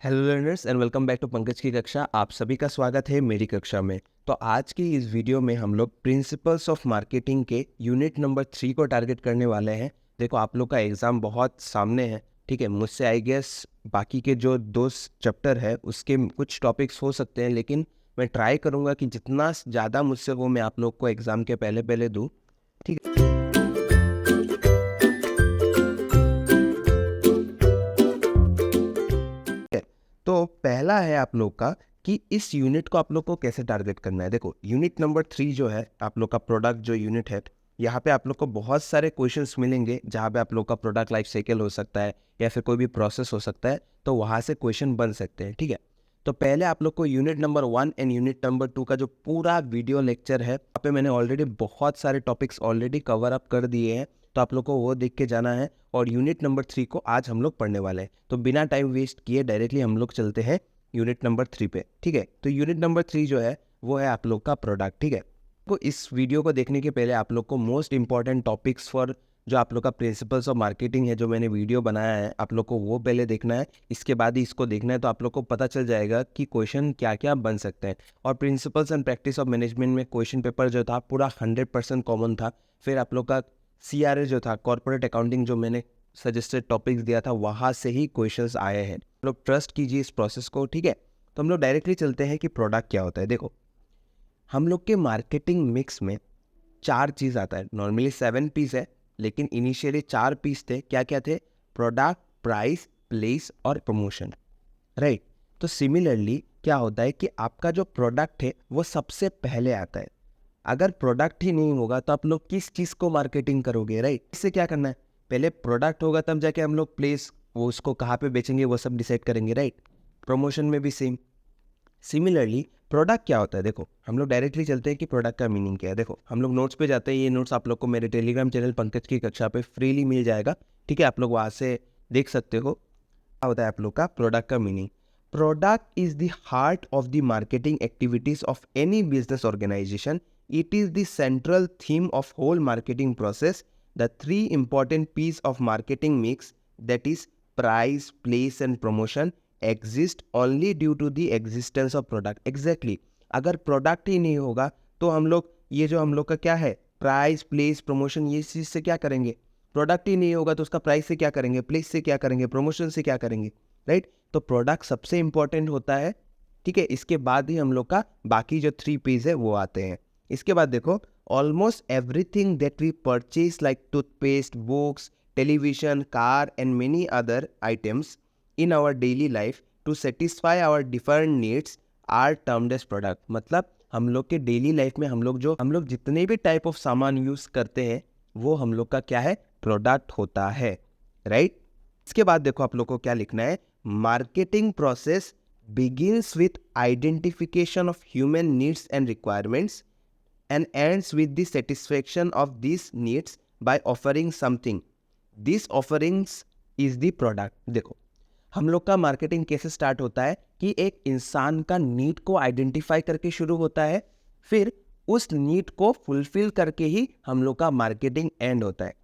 Hello learners and welcome back to Pankaj की कक्षा। आप सभी का स्वागत है मेरी कक्षा में। तो आज की इस वीडियो में हम लोग प्रिंसिपल्स ऑफ मार्केटिंग के यूनिट नंबर 3 को टारगेट करने वाले हैं। देखो आप लोग का एग्ज़ाम बहुत सामने है, ठीक है। मुझसे आई गेस बाकी के जो दो चैप्टर है उसके कुछ टॉपिक्स हो सकते हैं, लेकिन मैं ट्राई करूँगा कि जितना ज़्यादा मुझसे हो मैं आप लोग को एग्ज़ाम के पहले पहले दूँ, ठीक है। तो पहला है आप लोग का कि इस यूनिट को आप लोग को कैसे टारगेट करना है। देखो यूनिट नंबर 3 जो है आप लोग का प्रोडक्ट जो यूनिट है, यहाँ पे आप लोग को बहुत सारे क्वेश्चंस मिलेंगे जहाँ पे आप लोग का प्रोडक्ट लाइफ साइकिल हो सकता है या फिर कोई भी प्रोसेस हो सकता है, तो वहाँ से क्वेश्चन बन सकते हैं, ठीक है। तो पहले आप लोग को unit number 1 and unit number 2 का जो पूरा वीडियो लेक्चर है, वहाँ पे मैंने ऑलरेडी बहुत सारे टॉपिक्स ऑलरेडी कवर अप कर दिए हैं, तो आप लोग को वो देख के जाना है। और यूनिट नंबर 3 को आज हम लोग पढ़ने वाले हैं, तो बिना टाइम वेस्ट किए डायरेक्टली हम लोग चलते हैं यूनिट नंबर 3 पे, ठीक है। तो यूनिट नंबर 3 जो है वो है आप लोग का प्रोडक्ट, ठीक है। तो इस वीडियो को देखने के पहले आप लोग को मोस्ट इंपॉर्टेंट टॉपिक्स फॉर जो आप लोग का प्रिंसिपल्स ऑफ मार्केटिंग है, जो मैंने वीडियो बनाया है, आप लोग को वो पहले देखना है, इसके बाद ही इसको देखना है। तो आप लोग को पता चल जाएगा कि क्वेश्चन क्या क्या बन सकते हैं। और principles and practice of management में क्वेश्चन पेपर जो था पूरा 100% कॉमन था। फिर आप लोग का CRA जो था, कॉर्पोरेट अकाउंटिंग, जो मैंने सजेस्टेड टॉपिक्स दिया था, वहाँ से ही क्वेश्चंस आए हैं। आप लोग ट्रस्ट कीजिए इस प्रोसेस को, ठीक है। तो हम लोग डायरेक्टली चलते हैं कि प्रोडक्ट क्या होता है। देखो हम लोग के मार्केटिंग मिक्स में 4 चीज़ आता है। नॉर्मली 7 पीस है, लेकिन इनिशियली 4 पीस थे। क्या क्या थे? प्रोडक्ट, प्राइस, प्लेस और प्रमोशन, राइट। तो सिमिलरली क्या होता है कि आपका जो प्रोडक्ट है वो सबसे पहले आता है। अगर प्रोडक्ट ही नहीं होगा तो आप लोग किस चीज़ को मार्केटिंग करोगे, राइट। इससे क्या करना है, पहले प्रोडक्ट होगा तब जाके हम लोग प्लेस, वो उसको कहाँ पे बेचेंगे वो सब डिसाइड करेंगे, राइट। प्रमोशन में भी सेम। सिमिलरली प्रोडक्ट क्या होता है, देखो हम लोग डायरेक्टली चलते हैं कि प्रोडक्ट का मीनिंग क्या है। देखो हम लोग नोट्स पे जाते हैं, ये नोट्स आप लोग को मेरे टेलीग्राम चैनल पंकज की कक्षा पे फ्रीली मिल जाएगा, ठीक है। आप लोग वहाँ से देख सकते हो। क्या होता है आप लोग का प्रोडक्ट का meaning. Product is the heart of the marketing activities of any business organization. It is the central theme of whole marketing process. The 3 important piece of marketing mix, that is price, place and promotion, exist only due to the existence of product. Exactly, अगर product ही नहीं होगा तो हम लोग ये जो हम लोग का क्या है, प्राइस, प्लेस, प्रमोशन, ये चीज़ से क्या करेंगे। प्रोडक्ट ही नहीं होगा तो उसका प्राइस से क्या करेंगे, प्लेस से क्या करेंगे, प्रमोशन से क्या करेंगे, राइट। तो प्रोडक्ट सबसे इंपॉर्टेंट होता है, ठीक है। इसके बाद ही हम लोग का बाकी जो 3 पीस है वो आते हैं। इसके बाद देखो, almost everything that we purchase like toothpaste, books, television, car and many other items in our daily life to satisfy our different needs are termed as product. मतलब हम लोग के डेली लाइफ में हम लोग जितने भी टाइप ऑफ सामान यूज़ करते हैं वो हम लोग का क्या है, प्रोडक्ट होता है, राइट। इसके बाद देखो आप लोग को क्या लिखना है, marketing process begins with identification of human needs and requirements and ends with the satisfaction of these needs by offering something. This offerings is the product. देखो हम लोग का मार्केटिंग कैसे स्टार्ट होता है कि एक इंसान का नीड को आइडेंटिफाई करके शुरू होता है, फिर उस नीड को फुलफिल करके ही हम लोग का मार्केटिंग एंड होता है,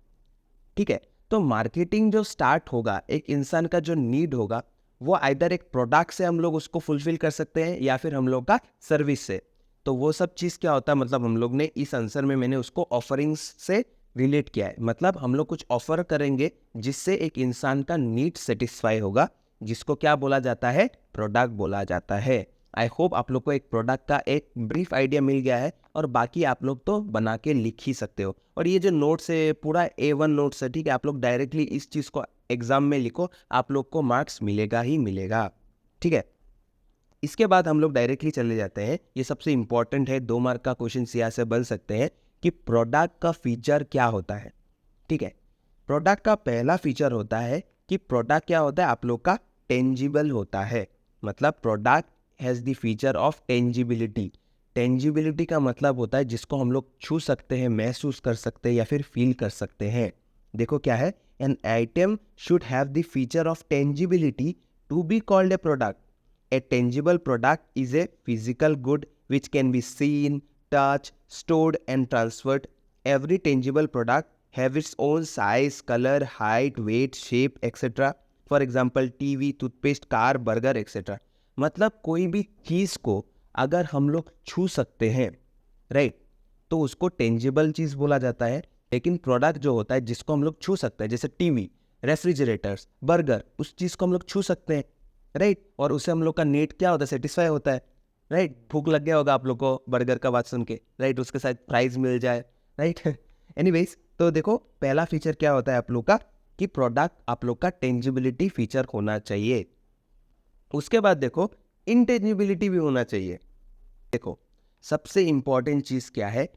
ठीक है। तो मार्केटिंग जो स्टार्ट होगा, एक इंसान का जो नीड होगा वो आइदर एक प्रोडक्ट से हम लोग उसको फुलफिल कर सकते हैं या फिर हम लोग का सर्विस से। तो वो सब चीज़ क्या होता है, मतलब हम लोग ने इस आंसर में मैंने उसको ऑफरिंग्स से रिलेट किया है। मतलब हम लोग कुछ ऑफर करेंगे जिससे एक इंसान का नीड सेटिस्फाई होगा, जिसको क्या बोला जाता है, प्रोडक्ट बोला जाता है। आई होप आप लोग को एक प्रोडक्ट का एक ब्रीफ आइडिया मिल गया है, और बाकी आप लोग तो बना के लिख ही सकते हो। और ये जो नोट्स है पूरा A1 नोट्स है, ठीक है। आप लोग डायरेक्टली इस चीज़ को एग्जाम में लिखो, आप लोग को मार्क्स मिलेगा ही मिलेगा, ठीक है। इसके बाद हम लोग डायरेक्टली चले जाते हैं, ये सबसे इंपॉर्टेंट है, 2 मार्क का क्वेश्चन यहाँ से बन सकते हैं कि प्रोडक्ट का फीचर क्या होता है, ठीक है। प्रोडक्ट का पहला फीचर होता है कि प्रोडक्ट क्या होता है आप लोग का, टेंजिबल होता है। मतलब product has the feature of tangibility. Tangibility का मतलब होता है जिसको हम लोग छू सकते हैं, महसूस कर सकते हैं या फिर फील कर सकते हैं। देखो क्या है, an item should have the feature of tangibility to be called a product. A tangible product is a physical good which can be seen, touched, stored and transferred. Every tangible product have its own size, color, height, weight, shape, etc. For example TV, toothpaste, car, burger etcetera. मतलब कोई भी चीज़ को अगर हम लोग छू सकते हैं, राइट, तो उसको टेंजिबल चीज़ बोला जाता है। लेकिन प्रोडक्ट जो होता है जिसको हम लोग छू सकते हैं, जैसे टीवी, रेफ्रिजरेटर्स, बर्गर, उस चीज़ को हम लोग छू सकते हैं, राइट, और उससे हम लोग का नीड क्या होता है, सेटिस्फाई होता है, राइट। भूख लग गया होगा आप लोग को बर्गर का बात सुन के, राइट, उसके साथ प्राइस मिल जाए, राइट। एनीवेज, तो देखो पहला फीचर क्या होता है आप लोग का कि प्रोडक्ट आप लोग का टेंजिबिलिटी फीचर होना चाहिए। उसके बाद देखो इंटेंजिबिलिटी भी होना चाहिए। देखो सबसे इंपॉर्टेंट चीज़ क्या है,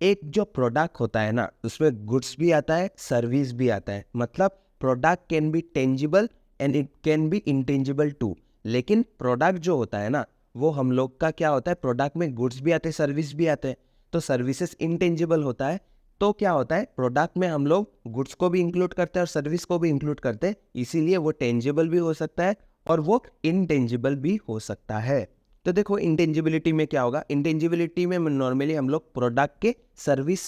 एक जो प्रोडक्ट होता है ना उसमें गुड्स भी आता है, सर्विस भी आता है। मतलब product can be tangible and it can be intangible too. लेकिन प्रोडक्ट जो होता है ना वो हम लोग का क्या होता है, प्रोडक्ट में गुड्स भी आते हैं, सर्विस भी आते हैं, तो सर्विसेज इंटेंजिबल होता है। तो क्या होता है, प्रोडक्ट में हम लोग गुड्स को भी इंक्लूड करते हैं और सर्विस को भी इंक्लूड करते हैं, इसीलिए वो टेंजिबल भी हो सकता है और वो इंटेंजिबल भी हो सकता है। तो देखो इंटेंजिबिलिटी में क्या होगा, इंटेंजिबिलिटी में नॉर्मली हम लोग प्रोडक्ट के सर्विस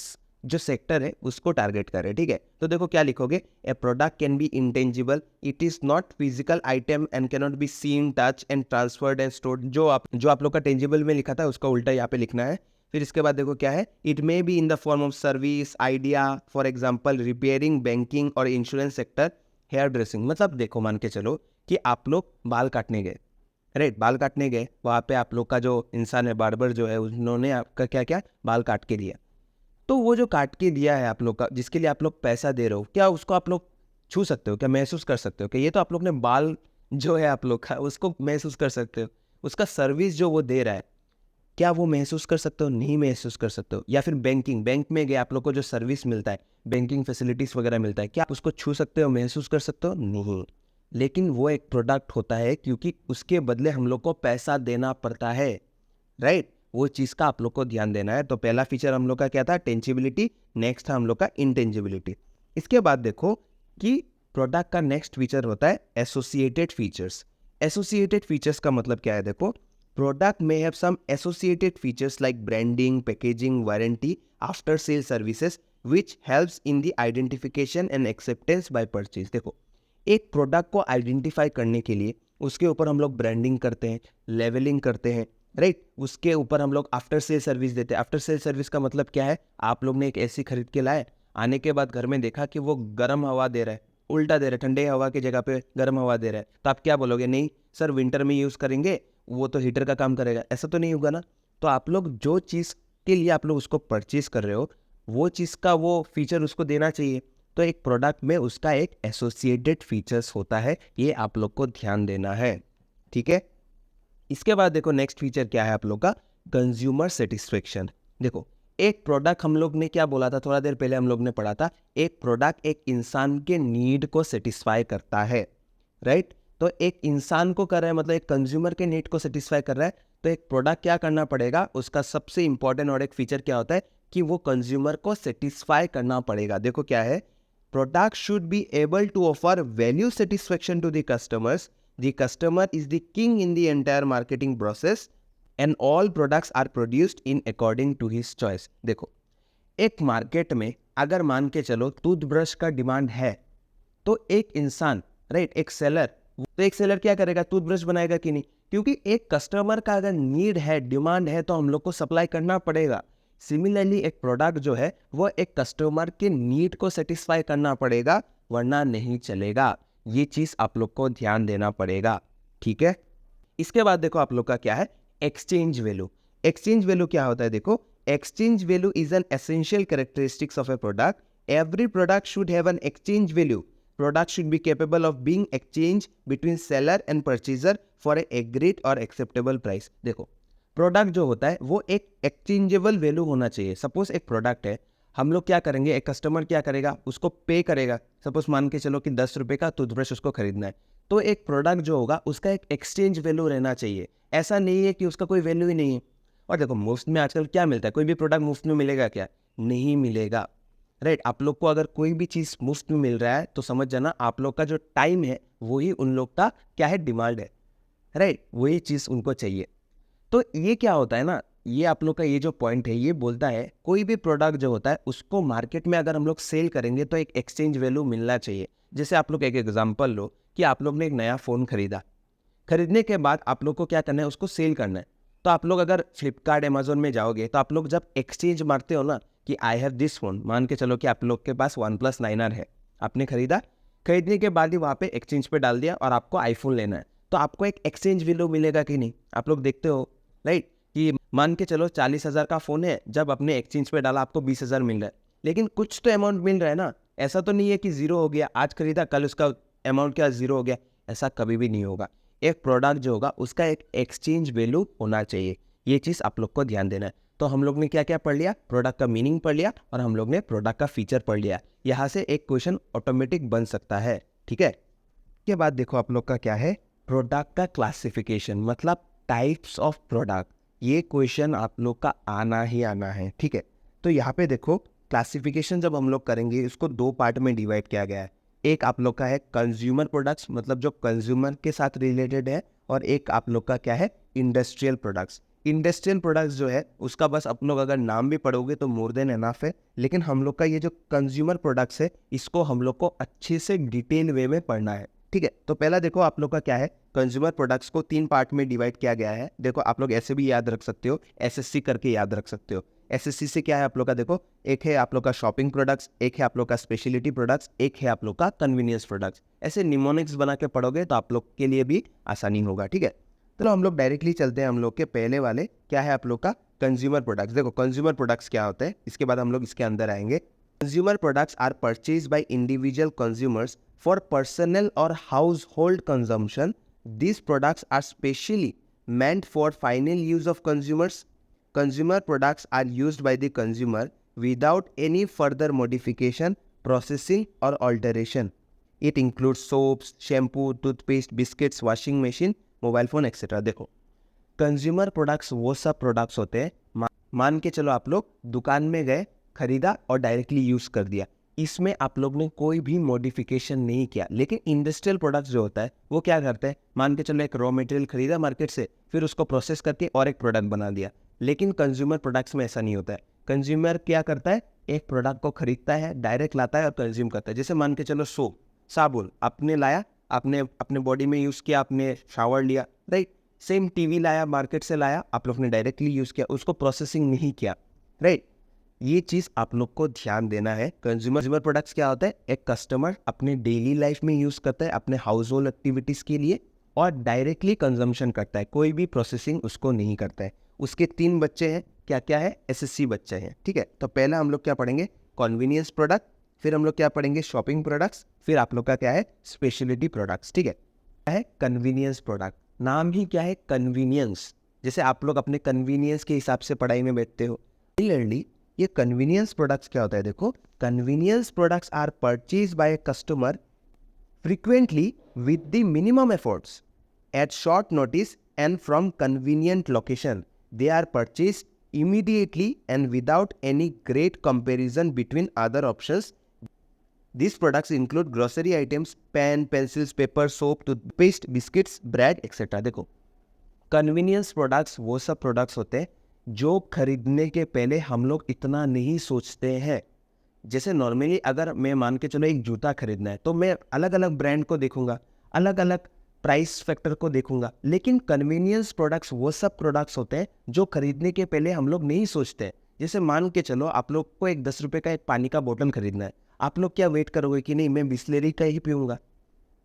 जो सेक्टर है उसको टारगेट कर रहे हैं, ठीक है। तो देखो क्या लिखोगे, a product can be intangible, it is not physical item and can not be seen, touch and transferred and stored. जो आप लोग का टेंजिबल में लिखा था उसका उल्टा यहाँ पे लिखना है। फिर इसके बाद देखो क्या है, it may be in the form of service, idea, for example repairing, banking और इंश्योरेंस सेक्टर, हेयर ड्रेसिंग। मतलब देखो मान के चलो कि आप लोग बाल काटने गए, राइट, बाल काटने गए, वहाँ पे आप लोग का जो इंसान है, बार्बर जो है, उन्होंने आपका क्या क्या बाल काट के दिया। तो वो जो काट के दिया है आप लोग का, जिसके लिए आप लोग पैसा दे रहे हो, क्या उसको आप लोग छू सकते हो, क्या महसूस कर सकते हो कि ये तो आप लोग ने बाल जो है आप लोग का उसको महसूस कर सकते हो। उसका सर्विस जो वो दे रहा है क्या वो महसूस कर सकते हो, नहीं महसूस कर सकते हो। या फिर बैंकिंग, बैंक में गए आप लोग को जो सर्विस मिलता है, बैंकिंग फैसिलिटीज वगैरह मिलता है, क्या आप उसको छू सकते हो, महसूस कर सकते हो, नहीं। लेकिन वो एक प्रोडक्ट होता है क्योंकि उसके बदले हम लोग को पैसा देना पड़ता है, राइट। वो चीज़ का आप लोग को ध्यान देना है। तो पहला फीचर हम लोग का क्या था, टेंजिबिलिटी। नेक्स्ट था हम लोग का इंटेंजिबिलिटी। इसके बाद देखो कि प्रोडक्ट का नेक्स्ट फीचर होता है एसोसिएटेड फीचर्स। एसोसिएटेड फीचर्स का मतलब क्या है, देखो प्रोडक्ट में have some associated features like branding, packaging, warranty, after sale services which helps in the identification and acceptance by purchase. देखो एक प्रोडक्ट को आइडेंटिफाई करने के लिए उसके ऊपर हम लोग ब्रांडिंग करते हैं, लेवलिंग करते हैं, राइट। उसके ऊपर हम लोग आफ्टर सेल सर्विस देते हैं। आफ्टर सेल सर्विस का मतलब क्या है, आप लोग ने एक एसी खरीद के लाए, आने के बाद घर में देखा कि वो गर्म हवा दे रहा है, उल्टा दे रहा है, ठंडे हवा की जगह पे गर्म हवा दे रहा है, तो आप क्या बोलोगे, नहीं सर विंटर में यूज़ करेंगे, वो तो हीटर का काम करेगा, ऐसा तो नहीं होगा ना। तो आप लोग जो चीज़ के लिए आप लोग उसको परचेज कर रहे हो वो चीज़ का वो फीचर उसको देना चाहिए। तो एक प्रोडक्ट में उसका एक एसोसिएटेड फीचर्स होता है, ये आप लोग को ध्यान देना है, ठीक है। इसके बाद देखो नेक्स्ट फीचर क्या है आप लोग का, कंज्यूमर सेटिस्फेक्शन। देखो एक प्रोडक्ट हम लोग ने क्या बोला था, थोड़ा देर पहले हम लोग ने पढ़ा था, एक प्रोडक्ट एक इंसान के नीड को सेटिस्फाई करता है, राइट। तो एक इंसान को कर रहा है, मतलब एक कंज्यूमर के नीड को सेटिस्फाई कर रहा है, तो एक प्रोडक्ट क्या करना पड़ेगा, उसका सबसे इंपॉर्टेंट और एक फीचर क्या होता है कि वो कंज्यूमर को सेटिस्फाई करना पड़ेगा। देखो क्या है, product should be able to offer value satisfaction to the customers, the customer is the king in the entire marketing process and all products are produced in according to his choice। देखो एक market में अगर मान के चलो toothbrush का demand है, तो एक इंसान, राइट, एक सेलर, तो एक सेलर क्या करेगा, टूथब्रश बनाएगा कि नहीं, क्योंकि एक कस्टमर का अगर नीड है, डिमांड है, तो हम लोग को सप्लाई करना पड़ेगा। सिमिलरली एक प्रोडक्ट जो है वो एक कस्टमर के नीड को सेटिस्फाई करना पड़ेगा, वरना नहीं चलेगा। ये चीज़ आप लोग को ध्यान देना पड़ेगा, ठीक है। इसके बाद देखो आप लोग का क्या है, एक्सचेंज वैल्यू। एक्सचेंज वैल्यू क्या होता है, देखो exchange value is an essential characteristics of A product. Every product should have an exchange value. Product should be capable of being exchange between seller and purchaser for a agreed और acceptable price. देखो product जो होता है वो एक exchangeable value होना चाहिए। Suppose एक प्रोडक्ट है, हम लोग क्या करेंगे, एक कस्टमर क्या करेगा, उसको पे करेगा। सपोज मान के चलो कि 10 रुपये का टूथब्रश उसको खरीदना है, तो एक प्रोडक्ट जो होगा उसका एक एक्सचेंज वैल्यू रहना चाहिए। ऐसा नहीं है कि उसका कोई वैल्यू ही नहीं है। और देखो मुफ्त में आजकल क्या मिलता है, कोई भी प्रोडक्ट मुफ्त में मिलेगा क्या, नहीं मिलेगा, राइट। आप लोग को अगर कोई भी चीज़ मुफ्त में मिल रहा है तो समझ जाना आप लोग का जो टाइम है वही उन लोग का क्या है, डिमांड है, राइट, वही चीज़ उनको चाहिए। तो ये क्या होता है ना, ये आप लोग का ये जो पॉइंट है ये बोलता है कोई भी प्रोडक्ट जो होता है उसको मार्केट में अगर हम लोग सेल करेंगे तो एक एक्सचेंज वैल्यू मिलना चाहिए। जैसे आप लोग एक एग्जांपल लो कि आप लोग ने एक नया फ़ोन खरीदा, खरीदने के बाद आप लोग को क्या करना है, उसको सेल करना है। तो आप लोग अगर फ्लिपकार्ट अमेजोन में जाओगे तो आप लोग जब एक्सचेंज मारते हो ना कि आई हैव दिस फोन, मान के चलो कि आप लोग के पास वन प्लस 9R है, आपने खरीदा, खरीदने के बाद ही वहाँ पे एक्सचेंज पे डाल दिया और आपको आईफोन लेना है, तो आपको एक एक्सचेंज वैल्यू मिलेगा कि नहीं? आप लोग देखते हो राइट, कि मान के चलो 40,000 का फ़ोन है, जब अपने एक्सचेंज पे डाला आपको 20,000 मिल रहा है, लेकिन कुछ तो अमाउंट मिल रहा है ना। ऐसा तो नहीं है कि ज़ीरो हो गया, आज खरीदा कल उसका अमाउंट क्या ज़ीरो हो गया, ऐसा कभी भी नहीं होगा। एक प्रोडक्ट जो होगा उसका एक एक्सचेंज वैल्यू होना चाहिए, ये चीज़ आप लोग को ध्यान देना है। तो हम लोग ने क्या क्या पढ़ लिया, प्रोडक्ट का मीनिंग पढ़ लिया और हम लोग ने प्रोडक्ट का फीचर पढ़ लिया। यहाँ से एक क्वेश्चन ऑटोमेटिक बन सकता है, ठीक है। के बाद देखो आप लोग का क्या है, प्रोडक्ट का क्लासिफिकेशन, मतलब टाइप्स ऑफ प्रोडक्ट। ये क्वेश्चन आप लोग का आना ही आना है, ठीक है। तो यहाँ पे देखो क्लासिफिकेशन जब हम लोग करेंगे, इसको दो पार्ट में डिवाइड किया गया है। एक आप लोग का है कंज्यूमर प्रोडक्ट्स, मतलब जो कंज्यूमर के साथ रिलेटेड है, और एक आप लोग का क्या है, इंडस्ट्रियल प्रोडक्ट्स। इंडस्ट्रियल प्रोडक्ट्स जो है उसका बस आप लोग अगर नाम भी पढ़ोगे तो मोर देन एनफ है, लेकिन हम लोग का ये जो कंज्यूमर प्रोडक्ट्स है इसको हम लोग को अच्छे से डिटेल वे में पढ़ना है, ठीक है। तो पहला देखो आप लोग का क्या है, कंज्यूमर प्रोडक्ट्स को 3 पार्ट में डिवाइड किया गया है। देखो आप लोग ऐसे भी याद रख सकते हो, एसएससी करके याद रख सकते हो। एसएससी से क्या है आप लोग का, देखो एक है आप लोग का शॉपिंग प्रोडक्ट्स, एक है आप लोग का स्पेशलिटी प्रोडक्ट्स, एक है आप लोग का कन्वीनियंस प्रोडक्ट्स। ऐसे निमोनिक्स बना के पढ़ोगे तो आप लोग के लिए भी आसानी होगा, ठीक है। तो हम लोग डायरेक्टली चलते हैं हम लोग के पहले वाले, क्या है आप लोग का कंज्यूमर प्रोडक्ट्स। देखो कंज्यूमर प्रोडक्ट्स क्या होते हैं, इसके बाद हम लोग इसके अंदर आएंगे। Consumer products are purchase by individual consumers for personal or household consumption. These products are specially meant for final use of consumers. Consumer products are used by the consumer without any further modification, processing or alteration. It includes soaps, shampoo, toothpaste, biscuits, washing machine, mobile phone, etc. देखो consumer products वो सब products होते हैं, मान के चलो आप लोग दुकान में गए, खरीदा और डायरेक्टली यूज कर दिया, इसमें आप लोग ने कोई भी मॉडिफिकेशन नहीं किया। लेकिन इंडस्ट्रियल प्रोडक्ट्स जो होता है वो क्या करते हैं, मान के चलो एक रॉ मटेरियल खरीदा मार्केट से, फिर उसको प्रोसेस करके और एक प्रोडक्ट बना दिया। लेकिन कंज्यूमर प्रोडक्ट्स में ऐसा नहीं होता है। कंज्यूमर क्या करता है, एक प्रोडक्ट को खरीदता है, डायरेक्ट लाता है और कंज्यूम करता है। जैसे मान के चलो सोप, साबुन आपने लाया, आपने अपने बॉडी में यूज़ किया, आपने शावर लिया, राइट। सेम टीवी लाया, मार्केट से लाया, आप लोग ने डायरेक्टली यूज़ किया, उसको प्रोसेसिंग नहीं किया, राइट। ये चीज़ आप लोग को ध्यान देना है। कंज्यूमर प्रोडक्ट्स क्या होता है, एक कस्टमर अपने डेली लाइफ में यूज़ करता है, अपने हाउस होल्ड एक्टिविटीज़ के लिए, और डायरेक्टली कंजम्पशन करता है, कोई भी प्रोसेसिंग उसको नहीं करता है। उसके 3 बच्चे हैं, क्या क्या है, एसएससी बच्चे हैं, ठीक है। तो पहला हम लोग क्या पढ़ेंगे, कन्वीनियंस प्रोडक्ट, फिर हम लोग क्या पढ़ेंगे, शॉपिंग प्रोडक्ट्स, फिर आप लोग का क्या है, स्पेशलिटी प्रोडक्ट्स, ठीक है। क्या है कन्वीनियंस प्रोडक्ट, नाम ही क्या है, कन्वीनियंस। जैसे आप लोग अपने कन्वीनियंस के हिसाब से पढ़ाई में बैठते हो, क्लियरली ये कन्वीनियंस प्रोडक्ट्स क्या होता है, देखो convenience products are purchase by a customer frequently with the minimum efforts at short notice and from convenient location. They are purchase immediately and without any great comparison between other options. These products include grocery items, pen, pencils, paper, soap, toothpaste, biscuits, bread, etc. देखो convenience products वो सब products होते हैं जो खरीदने के पहले हम लोग इतना नहीं सोचते हैं। जैसे नॉर्मली अगर मैं मान के चलो एक जूता खरीदना है तो मैं अलग अलग ब्रांड को देखूंगा, अलग अलग प्राइस फैक्टर को देखूंगा, लेकिन कन्वीनियंस प्रोडक्ट्स वो सब प्रोडक्ट्स होते हैं जो खरीदने के पहले हम लोग नहीं सोचते हैं। जैसे मान के चलो आप लोग को एक 10 रुपये का एक पानी का बोतल खरीदना है, आप लोग क्या वेट करोगे कि नहीं मैं बिस्लेरी का ही पीऊँगा,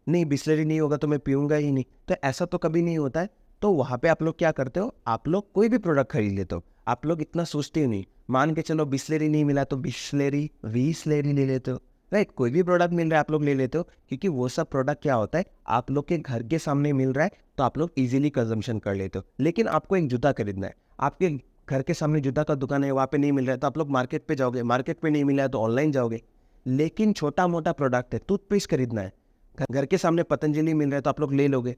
नहीं बिस्लेरी नहीं होगा तो मैं पीऊँगा ही नहीं, तो ऐसा तो कभी नहीं होता है। तो वहाँ पे आप लोग क्या करते हो, आप लोग कोई भी प्रोडक्ट खरीद लेते हो, आप लोग इतना सोचते ही नहीं। मान के चलो बिस्लेरी नहीं मिला तो बिस्लेरी वीस्लेरी ले लेते हो, राइट। कोई भी प्रोडक्ट मिल रहा है आप लोग ले लेते हो, क्योंकि वो सब प्रोडक्ट क्या होता है आप लोग के घर के सामने मिल रहा है तो आप लोग इजीली कंजम्पशन कर लेते हो। लेकिन आपको एक जूता खरीदना है, आपके घर के सामने जूता का दुकान है, वहाँ पे नहीं मिल रहा है तो आप लोग मार्केट पे जाओगे, मार्केट पे नहीं मिला है तो ऑनलाइन जाओगे। लेकिन छोटा मोटा प्रोडक्ट है, टूथपेस्ट खरीदना है, घर के सामने पतंजलि मिल रहा है तो आप लोग ले लोगे,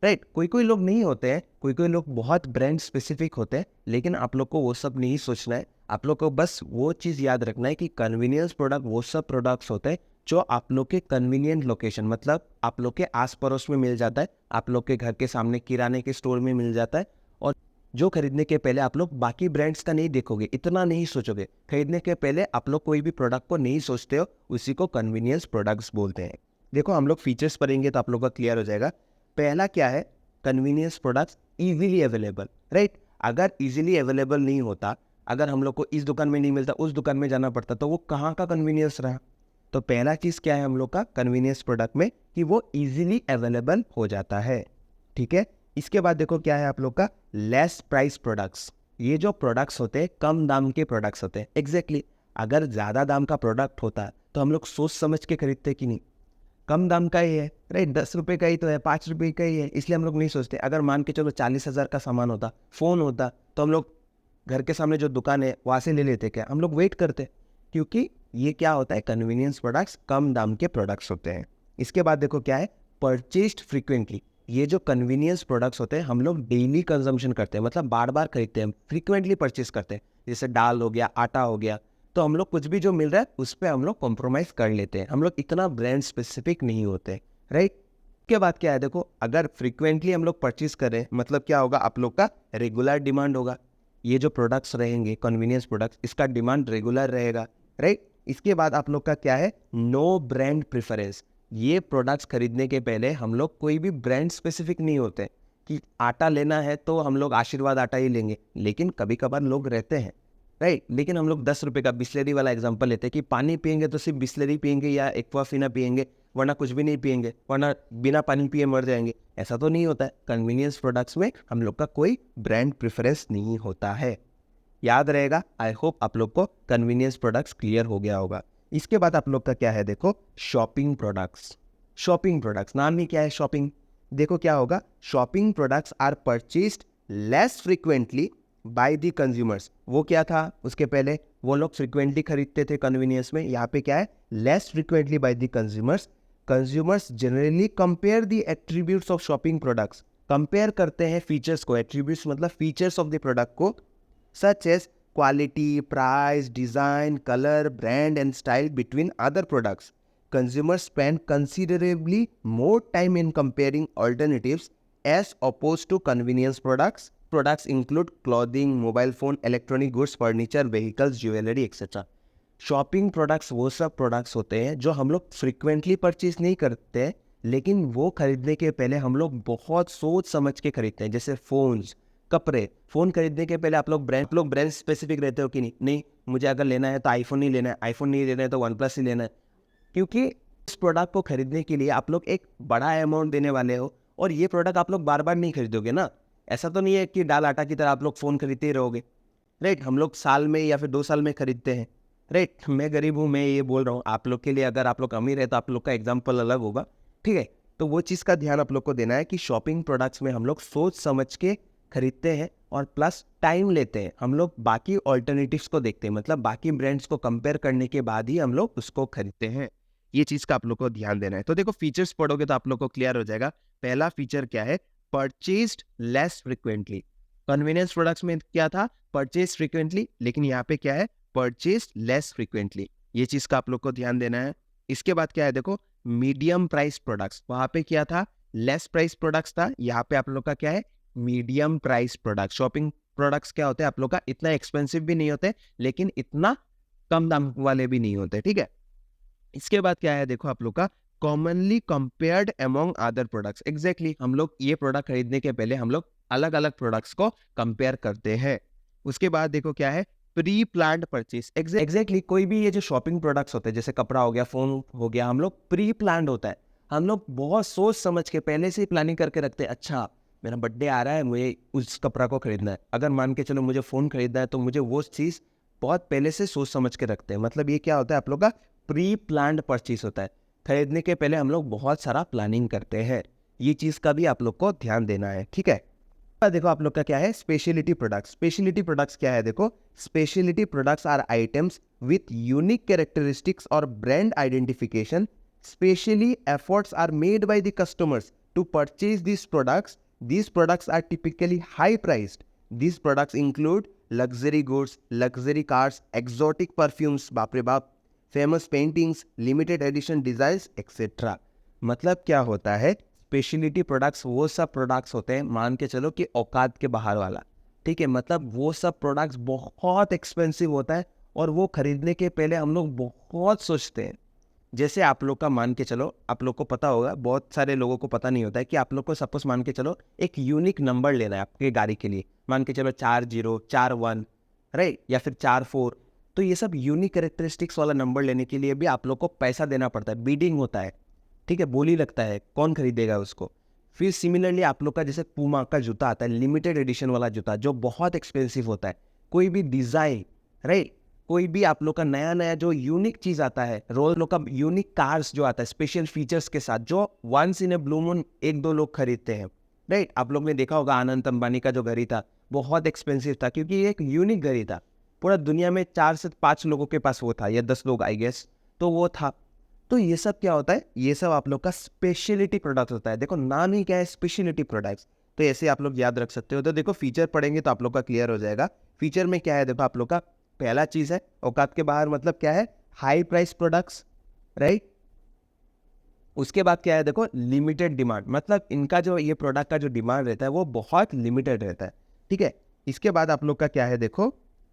राइट। कोई कोई लोग नहीं होते हैं, कोई कोई लोग बहुत ब्रांड स्पेसिफिक होते हैं, लेकिन आप लोग को वो सब नहीं सोचना है। आप लोग को बस वो चीज़ याद रखना है कि कन्वीनियंस प्रोडक्ट वो सब प्रोडक्ट्स होते हैं जो आप लोग के कन्वीनियंट लोकेशन, मतलब आप लोग के आस पड़ोस में मिल जाता है, आप लोग के घर के सामने किराने के स्टोर में मिल जाता है। और जो खरीदने के पहले आप लोग बाकी ब्रांड्स का नहीं देखोगे, इतना नहीं सोचोगे, खरीदने के पहले आप लोग कोई भी प्रोडक्ट को नहीं सोचते हो, उसी को कन्वीनियंस प्रोडक्ट्स बोलते हैं। देखो हम लोग फीचर्स पढ़ेंगे तो आप लोग का क्लियर हो जाएगा। पहला क्या है, convenience products easily available, right. अगर इजीली अवेलेबल नहीं होता, अगर हम लोग को इस दुकान में नहीं मिलता उस दुकान में जाना पड़ता, तो वो कहाँ का कन्वीनियंस रहा। तो पहला चीज़ क्या है हम लोग का कन्वीनियंस प्रोडक्ट में, कि वो इजीली अवेलेबल हो जाता है, ठीक है। इसके बाद देखो क्या है आप लोग का लेस प्राइस प्रोडक्ट्स। ये जो प्रोडक्ट्स होते हैं कम दाम के प्रोडक्ट्स होते हैं, एग्जैक्टली अगर ज़्यादा दाम का प्रोडक्ट होता तो हम लोग सोच समझ के खरीदते कि नहीं, कम दाम का ही है, राइट, 10 रुपये का ही तो है, 5 रुपये का ही है, इसलिए हम लोग नहीं सोचते। अगर मान के चलो 40,000 का सामान होता, फ़ोन होता, तो हम लोग घर के सामने जो दुकान है वहाँ से ले लेते, क्या हम लोग वेट करते, क्योंकि ये क्या होता है कन्वीनियंस प्रोडक्ट्स कम दाम के प्रोडक्ट्स होते हैं। इसके बाद देखो क्या है परचेस्ड फ्रीक्वेंटली। ये जो कन्वीनियंस प्रोडक्ट्स होते हैं हम लोग डेली कंजम्पशन करते हैं, मतलब बार बार खरीदते हैं, फ्रीक्वेंटली परचेज करते हैं। जैसे दाल हो गया, आटा हो गया, तो हम लोग कुछ भी जो मिल रहा है उस पर हम लोग कॉम्प्रोमाइज़ कर लेते हैं, हम लोग इतना ब्रांड स्पेसिफिक नहीं होते, राइट। के बाद क्या है देखो, अगर फ्रीक्वेंटली हम लोग परचेज करें मतलब क्या होगा, आप लोग का रेगुलर डिमांड होगा। ये जो प्रोडक्ट्स रहेंगे कन्वीनियंस प्रोडक्ट्स, इसका डिमांड रेगुलर रहेगा, राइट। इसके बाद आप लोग का क्या है नो ब्रांड प्रेफरेंस। ये प्रोडक्ट्स खरीदने के पहले हम लोग कोई भी ब्रांड स्पेसिफिक नहीं होते, कि आटा लेना है तो हम लोग आशीर्वाद आटा ही लेंगे, लेकिन कभी कभार लोग रहते हैं, राइट। लेकिन हम लोग 10 रुपये का बिस्लरी वाला एग्जांपल लेते हैं कि पानी पियेंगे तो सिर्फ बिस्लरी पियेंगे या एक्वाफिना पियेंगे, वरना कुछ भी नहीं पियेंगे, वरना बिना पानी पिए मर जाएंगे। ऐसा तो नहीं होता है। कन्वीनियंस प्रोडक्ट्स में हम लोग का कोई ब्रांड प्रेफरेंस नहीं होता है। याद रहेगा, आई होप आप लोग को कन्वीनियंस प्रोडक्ट्स क्लियर हो गया होगा। इसके बाद आप लोग का क्या है देखो शॉपिंग प्रोडक्ट्स। शॉपिंग प्रोडक्ट्स नाम ही क्या है शॉपिंग। देखो क्या होगा, shopping products are purchased less frequently by the consumers. वो क्या था उसके पहले, वो लोग फ्रीक्वेंटली खरीदते थे कन्वीनियंस में, यहाँ पे क्या है less frequently by the consumers. Consumers generally compare the attributes of shopping products. Compare करते हैं फीचर्स को, एट्रीब्यूट्स मतलब फीचर्स ऑफ द प्रोडक्ट को, such as quality, price, design, color, brand, and style between other products. Consumers spend considerably more time in comparing alternatives as opposed to convenience products. Products include clothing, mobile phone, electronic goods, furniture, vehicles, jewelry, etc. Shopping products वो सब products होते हैं जो हम लोग frequently purchase नहीं करते, लेकिन वो खरीदने के पहले हम लोग बहुत सोच समझ के खरीदते हैं। जैसे फोन्स, कपड़े। फ़ोन खरीदने के पहले आप लोग ब्रांड स्पेसिफिक रहते हो कि नहीं, नहीं मुझे अगर लेना है तो आईफोन नहीं लेना है, आईफोन नहीं लेना है तो वन प्लस ही लेना है, क्योंकि इस प्रोडक्ट को खरीदने के लिए आप लोग एक बड़ा अमाउंट देने वाले हो, और ये प्रोडक्ट आप लोग बार बार नहीं खरीदोगे ना। ऐसा तो नहीं है कि दाल आटा की तरह आप लोग फ़ोन खरीदते ही रहोगे, राइट। हम लोग साल में या फिर 2 साल में खरीदते हैं, राइट। मैं गरीब हूँ, मैं ये बोल रहा हूँ, आप लोग के लिए अगर आप लोग अमीर है तो आप लोग का एग्जाम्पल अलग होगा, ठीक है। तो वो चीज़ का ध्यान आप लोग को देना है कि शॉपिंग प्रोडक्ट्स में हम लोग सोच समझ के खरीदते हैं, और प्लस टाइम लेते हैं। हम लोग बाकी ऑल्टरनेटिव्स को देखते हैं, मतलब बाकी ब्रांड्स को कंपेयर करने के बाद ही हम लोग उसको खरीदते हैं। ये चीज़ का आप लोग को ध्यान देना है। तो देखो फीचर्स पढ़ोगे तो आप लोग को क्लियर हो जाएगा। पहला फीचर क्या है, purchased less frequently. Convenience products में क्या था, परचेज फ्रिक्वेंटली, लेकिन यहाँ पे क्या है परचेज लेस फ्रिक्वेंटली। ये चीज़ का आप लोग को ध्यान देना है। इसके बाद क्या है देखो मीडियम प्राइस प्रोडक्ट्स। वहाँ पे क्या था लेस प्राइस प्रोडक्ट्स था, यहाँ पे आप लोग का क्या है medium price product. Shopping products क्या होते हैं आप लोग का इतना एक्सपेंसिव भी नहीं होते, लेकिन इतना कम दाम वाले भी नहीं होते, ठीक है। इसके बाद क्या है देखो आप लोग का commonly compared among other products. Exactly हम लोग ये प्रोडक्ट खरीदने के पहले हम लोग अलग अलग प्रोडक्ट्स को कंपेयर करते हैं। उसके बाद देखो क्या है प्री प्लान्ड परचेज। एग्जैक्टली कोई भी ये जो शॉपिंग प्रोडक्ट्स होते हैं जैसे कपड़ा हो गया, फोन हो गया, हम लोग प्री प्लान्ड होता है। हम लोग बहुत सोच समझ के पहले से ही प्लानिंग करके रखते हैं, अच्छा मेरा बर्थडे आ रहा है, मुझे उस कपड़ा को खरीदना है। अगर मान के चलो मुझे फ़ोन खरीदना है तो मुझे वो चीज़ बहुत पहले से सोच समझ के रखते हैं। मतलब ये क्या होता है आप लोग का प्री प्लान्ड परचेज होता है। खरीदने के पहले हम लोग बहुत सारा प्लानिंग करते हैं। ये चीज़ का भी आप लोग को ध्यान देना है, ठीक है। देखो आप लोग का क्या है स्पेशलिटी प्रोडक्ट्स। स्पेशलिटी प्रोडक्ट्स क्या है देखो, speciality products are items with unique characteristics और brand identification. Specially efforts are made by the customers to purchase this products. These products are typically high priced. These products include luxury goods, luxury cars, exotic perfumes, बाप रे बाप, famous paintings, limited edition designs, etc. मतलब क्या होता है speciality products वो सब products होते हैं मान के चलो कि औकात के बाहर वाला, ठीक है। मतलब वो सब प्रोडक्ट्स बहुत एक्सपेंसिव होता है, और वो खरीदने के पहले हम लोग बहुत सोचते हैं, जैसे आप लोग का मान के चलो, आप लोग को पता होगा, बहुत सारे लोगों को पता नहीं होता है कि आप लोग को सपोज मान के चलो एक यूनिक नंबर लेना है आपके गाड़ी के लिए, मान के चलो 40, 41, राइट, या फिर 44। तो ये सब यूनिक कैरेक्टरिस्टिक्स वाला नंबर लेने के लिए भी आप लोग को पैसा देना पड़ता है, बीडिंग होता है, ठीक है, बोली लगता है, कौन खरीदेगा उसको। फिर सिमिलरली आप लोग का जैसे पूमा का जूता आता है, लिमिटेड एडिशन वाला जूता जो बहुत एक्सपेंसिव होता है, कोई भी डिज़ाइन, राइट, कोई भी आप लोग का नया नया जो यूनिक चीज़ आता है, रोल लोग का यूनिक कार्स जो आता है स्पेशल फीचर्स के साथ, जो once in a blue moon एक दो लोग खरीदते हैं, राइट। आप लोग ने देखा होगा अनंत अंबानी का जो घड़ी था बहुत एक्सपेंसिव था, क्योंकि ये एक यूनिक घड़ी था, पूरा दुनिया में 4 से 5 लोगों के पास वो था, या 10 लोग आई गेस, तो वो था। तो ये सब क्या होता है, ये सब आप लोग का स्पेशलिटी प्रोडक्ट होता है। देखो नाम ही क्या है, स्पेशलिटी प्रोडक्ट्स। तो ऐसे आप लोग याद रख सकते हो। तो देखो फीचर पढ़ेंगे तो आप लोग का क्लियर हो जाएगा। फीचर में क्या है, देखो आप लोग का पहला चीज़ है औकात के बाहर, मतलब क्या है, हाई प्राइस प्रोडक्ट्स, राइट। उसके बाद क्या है, देखो लिमिटेड डिमांड, मतलब इनका जो ये प्रोडक्ट का जो डिमांड रहता है वो बहुत लिमिटेड रहता है, ठीक है। इसके बाद आप लोग का क्या है, देखो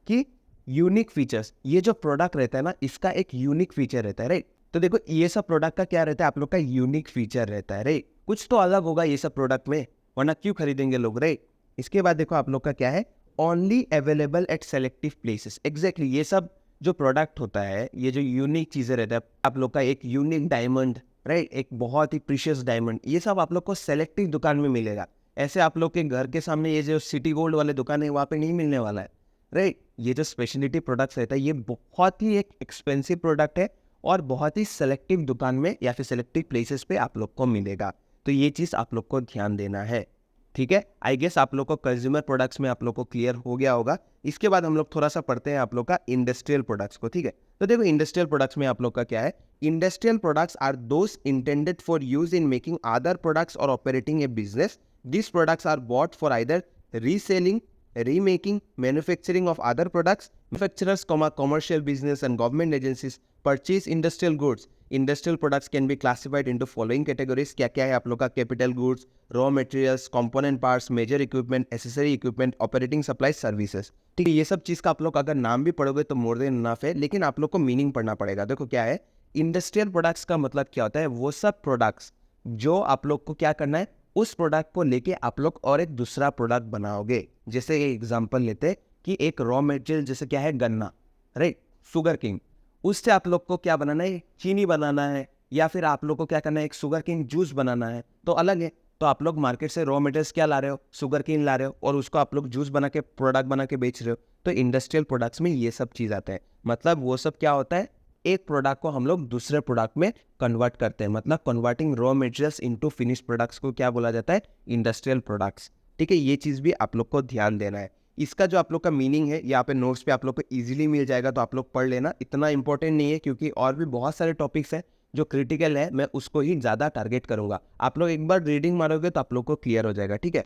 कि यूनिक फीचर्स, ये जो प्रोडक्ट रहता है ना इसका एक यूनिक फीचर रहता है, राइट। तो देखो ये सब प्रोडक्ट का क्या रहता है, आप लोग का यूनिक फीचर रहता है, राइट। कुछ तो अलग होगा ये सब प्रोडक्ट में, वरना क्यों खरीदेंगे लोग, राइट। इसके बाद देखो आप लोग का क्या है, only available at selective places. Exactly ये सब जो प्रोडक्ट होता है, ये जो यूनिक चीज़ें रहता है, आप लोग का एक यूनिक डायमंड, राइट, एक बहुत ही प्रीशियस डायमंड, ये सब आप लोग को सेलेक्टिव दुकान में मिलेगा। ऐसे आप लोग के घर के सामने ये जो सिटी गोल्ड वाले दुकान है वहाँ पे नहीं मिलने वाला है, राइट। ये जो स्पेशलिटी प्रोडक्ट्स रहता है ये बहुत ही एक एक्सपेंसिव प्रोडक्ट है और बहुत ही सेलेक्टिव दुकान में या फिर सेलेक्टिव प्लेसेस पे आप लोग को मिलेगा। तो ये चीज़ आप लोग को ध्यान देना है, ठीक है। आई गेस आप लोग को कंज्यूमर प्रोडक्ट्स में आप लोग को क्लियर हो गया होगा। इसके बाद हम लोग थोड़ा सा पढ़ते हैं आप लोग का इंडस्ट्रियल प्रोडक्ट्स को, ठीक है। तो देखो इंडस्ट्रियल प्रोडक्ट्स में आप लोग का क्या है, industrial products are those intended for use in making other products और operating a business. These products are bought for either reselling, remaking, manufacturing of other products. Manufacturers, commercial business and government agencies purchase industrial goods. Industrial products can be classified into following categories. क्या क्या है आप लोग का, capital goods, raw materials, component parts, major equipment, accessory equipment, operating supplies, services, ठीक है। ये सब चीज़ का आप लोग अगर नाम भी पढ़ोगे तो मोर देन इनफ है, लेकिन आप लोग को मीनिंग पढ़ना पड़ेगा। देखो क्या है, इंडस्ट्रियल प्रोडक्ट्स का मतलब क्या होता है, वो सब प्रोडक्ट्स जो आप लोग को क्या करना है, उस प्रोडक्ट को लेके आप लोग और एक दूसरा प्रोडक्ट बनाओगे। जैसे एग्जांपल लेते हैं कि एक रॉ मटेरियल जैसे क्या है, गन्ना, राइट, शुगर किंग, उससे आप लोग को क्या बनाना है, चीनी बनाना है, या फिर आप लोग को क्या करना है, एक शुगर किंग जूस बनाना है, तो अलग है। तो आप लोग मार्केट से रॉ मटेरियल्स क्या ला रहे हो, शुगर किंग ला रहे हो, और उसको आप लोग जूस बना के प्रोडक्ट बना के बेच रहे हो। तो इंडस्ट्रियल प्रोडक्ट्स में ये सब चीज़ आते हैं। मतलब वो सब क्या होता है, एक प्रोडक्ट को हम लोग दूसरे प्रोडक्ट में कन्वर्ट करते हैं, मतलब converting raw materials into finish products को क्या बोला जाता है, इंडस्ट्रियल प्रोडक्ट्स, ठीक है। ये चीज़ भी आप लोग को ध्यान देना है। इसका जो आप लोग का मीनिंग है यहाँ पे नोट्स पे आप लोग को इजीली मिल जाएगा, तो आप लोग पढ़ लेना, इतना इंपॉर्टेंट नहीं है, क्योंकि और भी बहुत सारे टॉपिक्स हैं जो क्रिटिकल है, मैं उसको ही ज़्यादा टारगेट करूँगा। आप लोग एक बार रीडिंग मारोगे तो आप लोग को क्लियर हो जाएगा, ठीक है।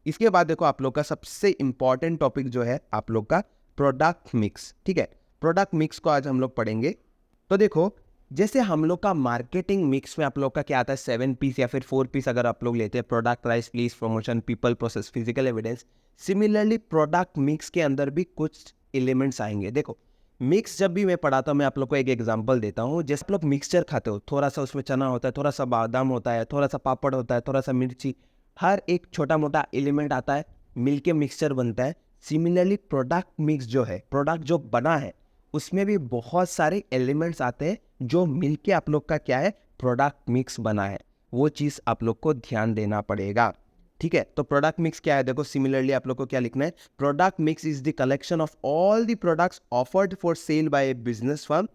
इसके बाद देखो आप लोग का सबसे इंपॉर्टेंट टॉपिक जो है आप लोग का प्रोडक्ट मिक्स, ठीक है। प्रोडक्ट मिक्स को आज हम लोग पढ़ेंगे। तो देखो जैसे हम लोग का मार्केटिंग मिक्स में आप लोग का क्या आता है, 7 पीस या फिर 4 पीस अगर आप लोग लेते हैं, product, price, place, promotion, people, process, physical evidence. Similarly product mix के अंदर भी कुछ एलिमेंट्स आएंगे। देखो मिक्स जब भी मैं पढ़ाता हूँ, मैं आप लोग को एक एग्जांपल देता हूँ। जैसे आप लोग मिक्सचर खाते हो, थोड़ा सा उसमें चना होता है, थोड़ा सा बादाम होता है, थोड़ा सा पापड़ होता है, थोड़ा सा मिर्ची, हर एक छोटा मोटा एलिमेंट आता है, मिलके मिक्सचर बनता है। सिमिलरली प्रोडक्ट मिक्स जो है, प्रोडक्ट जो बना है, उसमें भी बहुत सारे एलिमेंट्स आते हैं जो मिलके आप लोग का क्या है, प्रोडक्ट मिक्स बना है। वो चीज़ आप लोग को ध्यान देना पड़ेगा, ठीक है। तो प्रोडक्ट मिक्स क्या है, देखो सिमिलरली आप लोग को क्या लिखना है, product mix is the collection of all the products offered for sale by a business firm.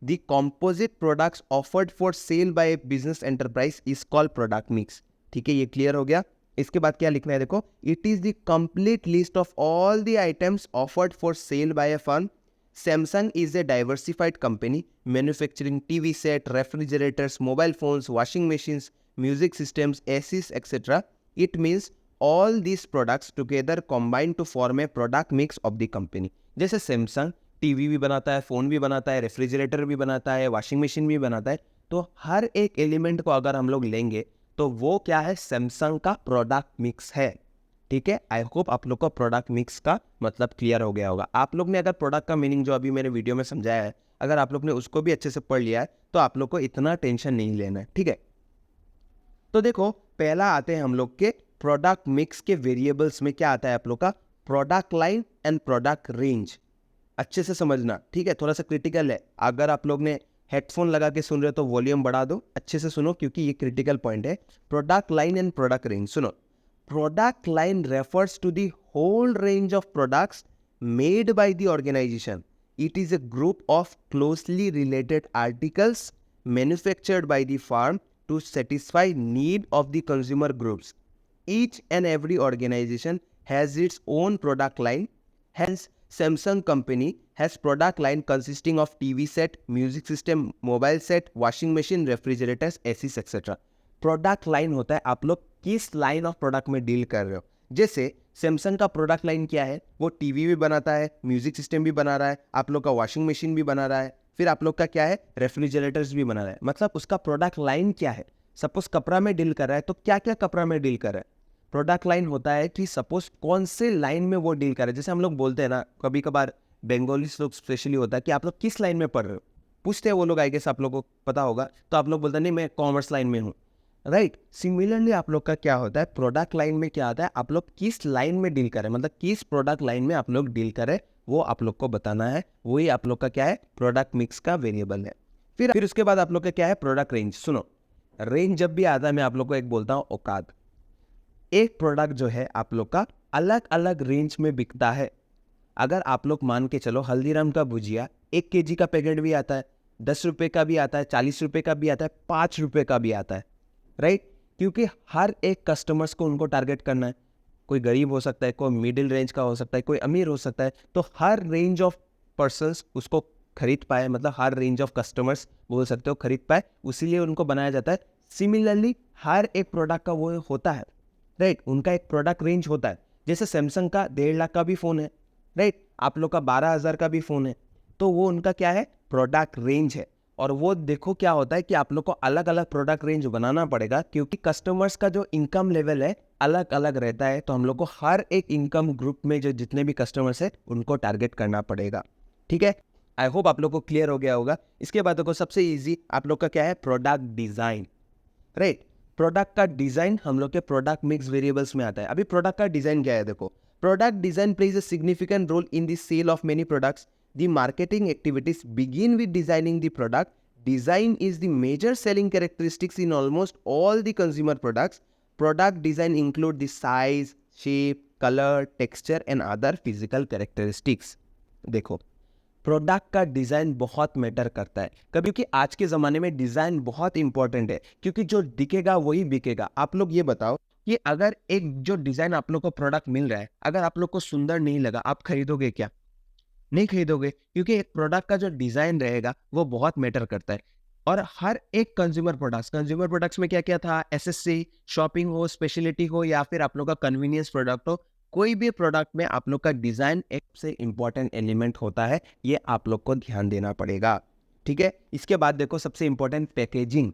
The composite products offered for sale by a business enterprise is called product mix, ठीक है। ये clear हो गया। इसके बाद क्या लिखना है, देखो it is the complete list of all the items offered for sale by a firm. Samsung is a diversified company manufacturing TV set, refrigerators, mobile phones, washing machines, music systems, ACs, etc. It means all these products together combine to form a product mix of the company. जैसे Samsung TV भी बनाता है, phone भी बनाता है, refrigerator भी बनाता है, वॉशिंग मशीन भी बनाता है। तो हर एक एलिमेंट को अगर हम लोग लेंगे तो वो क्या है, सैमसंग का प्रोडक्ट मिक्स है, ठीक है। आई होप आप लोग को प्रोडक्ट मिक्स का मतलब क्लियर हो गया होगा। आप लोग ने अगर प्रोडक्ट का मीनिंग जो अभी मेरे वीडियो में समझाया है, अगर आप लोग ने उसको भी अच्छे से पढ़ लिया है तो आप लोग को इतना टेंशन नहीं लेना है, ठीक है। तो देखो पहला आते हैं हम लोग के प्रोडक्ट मिक्स के वेरिएबल्स में क्या आता है आप लोग का, product line and product range. अच्छे से समझना, ठीक है, थोड़ा सा क्रिटिकल है। अगर आप लोग ने हेडफोन लगा के सुन रहे हो तो वॉल्यूम बढ़ा दो, अच्छे से सुनो क्योंकि ये क्रिटिकल पॉइंट है। Product line and product range, सुनो। Product line refers to the whole range of products made by the organisation. It is a group of closely related articles manufactured by the firm to satisfy need of the consumer groups. Each and every organization has its own product line. Hence, Samsung company has product line consisting of TV set, music system, mobile set, washing machine, refrigerators, ACs, etc. Product line होता है आप लोग किस line of product में deal कर रहे हो। जैसे सैमसंग का प्रोडक्ट लाइन क्या है, वो टीवी भी बनाता है, म्यूजिक सिस्टम भी बना रहा है, आप लोग का वॉशिंग मशीन भी बना रहा है, फिर आप लोग का क्या है, रेफ्रिजरेटर्स भी बना रहा है। मतलब उसका प्रोडक्ट लाइन क्या है। सपोज कपड़ा में डील कर रहा है तो क्या क्या कपड़ा में डील कर रहा है। प्रोडक्ट लाइन होता है कि सपोज कौन से लाइन में वो डील कर रहा है। जैसे हम लोग बोलते हैं ना, कभी कभार बंगाली लोग स्पेशली होता है कि आप लोग किस लाइन में पढ़ रहे हो, पूछते हैं वो लोग, आई गेस आप लोग को पता होगा, तो आप लोग बोलते हैं नहीं मैं कॉमर्स लाइन में हूँ, राइट। सिमिलरली आप लोग का क्या होता है, प्रोडक्ट लाइन में क्या आता है, आप लोग किस लाइन में डील करें, मतलब किस प्रोडक्ट लाइन में आप लोग डील करें वो आप लोग को बताना है। वही आप लोग का क्या है, प्रोडक्ट मिक्स का वेरिएबल है। फिर उसके बाद आप लोग का क्या है, प्रोडक्ट रेंज। सुनो, रेंज जब भी आता है मैं आप लोग को एक बोलता हूँ औकात। एक प्रोडक्ट जो है आप लोग का अलग अलग रेंज में बिकता है। अगर आप लोग मान के चलो हल्दीराम का भुजिया 1 kg का पैकेट भी आता है, 10 रुपये का भी आता है, 40 रुपये का भी आता है, 5 रुपये का भी आता है, राइट। क्योंकि हर एक कस्टमर्स को उनको टारगेट करना है। कोई गरीब हो सकता है, कोई मिडिल रेंज का हो सकता है, कोई अमीर हो सकता है, तो हर रेंज ऑफ पर्सन्स उसको खरीद पाए, मतलब हर रेंज ऑफ कस्टमर्स बोल सकते हो खरीद पाए, इसीलिए उनको बनाया जाता है। सिमिलरली हर एक प्रोडक्ट का वो होता है, राइट, उनका एक प्रोडक्ट रेंज होता है। जैसे सैमसंग का 1.5 लाख का भी फ़ोन है, राइट, आप लोग का 12,000 का भी फ़ोन है, तो वो उनका क्या है, प्रोडक्ट रेंज है। और वो देखो क्या होता है कि आप लोग को अलग अलग प्रोडक्ट रेंज बनाना पड़ेगा, क्योंकि कस्टमर्स का जो इनकम लेवल है अलग अलग रहता है। तो हम लोग को हर एक इनकम ग्रुप में जो जितने भी कस्टमर्स है उनको टारगेट करना पड़ेगा, ठीक है। आई होप आप लोग को क्लियर हो गया होगा। इसके बाद देखो सबसे ईजी आप लोग का क्या है, प्रोडक्ट डिज़ाइन, राइट। प्रोडक्ट का डिज़ाइन हम लोग के प्रोडक्ट मिक्स वेरिएबल्स में आता है। अभी प्रोडक्ट का डिज़ाइन क्या है, देखो, product design plays a significant role in the sale of many products. The marketing activities begin with designing the product. Design is the major selling characteristics in almost all the consumer products. Product design include the size, shape, color, texture and other physical characteristics. देखो, product का design बहुत matter करता है कभी, क्योंकि आज के ज़माने में डिज़ाइन बहुत इंपॉर्टेंट है, क्योंकि जो दिखेगा वही बिकेगा। आप लोग ये बताओ कि अगर एक जो डिज़ाइन आप लोग को प्रोडक्ट मिल रहा है, अगर आप लोग को सुंदर नहीं लगा, आप खरीदोगे क्या? नहीं खरीदोगे, क्योंकि एक प्रोडक्ट का जो डिज़ाइन रहेगा वो बहुत मैटर करता है। और हर एक कंज्यूमर प्रोडक्ट्स में क्या क्या था, एसएससी, शॉपिंग हो, स्पेशलिटी हो या फिर आप लोग का कन्वीनियंस प्रोडक्ट हो, कोई भी प्रोडक्ट में आप लोग का डिज़ाइन एक से इम्पॉर्टेंट एलिमेंट होता है। ये आप लोग को ध्यान देना पड़ेगा, ठीक है। इसके बाद देखो सबसे इम्पॉर्टेंट पैकेजिंग।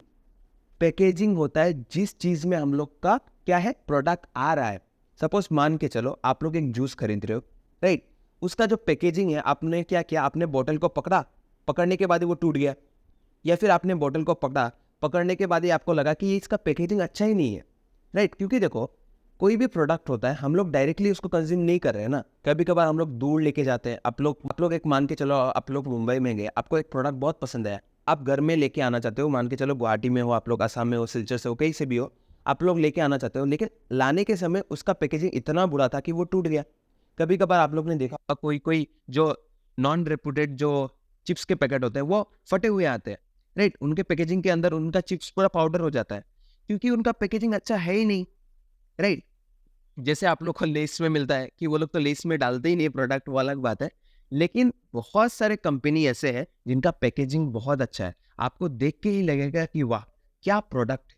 पैकेजिंग होता है जिस चीज़ में हम लोग का क्या है, प्रोडक्ट आ रहा है। सपोज मान के चलो आप लोग एक जूस खरीद रहे हो, राइट, उसका जो पैकेजिंग है, आपने क्या किया, आपने बोतल को पकड़ा, पकड़ने के बाद ही वो टूट गया, या फिर आपने बोतल को पकड़ा, पकड़ने के बाद ही आपको लगा कि ये इसका पैकेजिंग अच्छा ही नहीं है, राइट। क्योंकि देखो कोई भी प्रोडक्ट होता है हम लोग डायरेक्टली उसको कंज्यूम नहीं कर रहे हैं ना, कभी कभार हम लोग दूर लेके जाते हैं। आप लोग एक मान के चलो, आप लोग मुंबई में गए, आपको एक प्रोडक्ट बहुत पसंद आया, आप घर में लेके आना चाहते हो, मान के चलो गुवाहाटी में हो, आप लोग असम में हो, सिलचर से हो, कहीं से भी हो, आप लोग लेके आना चाहते हो, लेकिन लाने के समय उसका पैकेजिंग इतना बुरा था कि वो टूट गया। कभी कभार आप लोग ने देखा कोई जो नॉन रेपुटेड जो चिप्स के पैकेट होते हैं वो फटे हुए आते हैं, राइट, उनके पैकेजिंग के अंदर उनका चिप्स पूरा पाउडर हो जाता है, क्योंकि उनका पैकेजिंग अच्छा है ही नहीं, राइट। जैसे आप लोग को लेस में मिलता है कि वो लोग तो लेस में डालते ही नहीं प्रोडक्ट, वो अलग बात है, लेकिन बहुत सारे कंपनी ऐसे हैं जिनका पैकेजिंग बहुत अच्छा है, आपको देख के ही लगेगा कि वाह क्या प्रोडक्ट,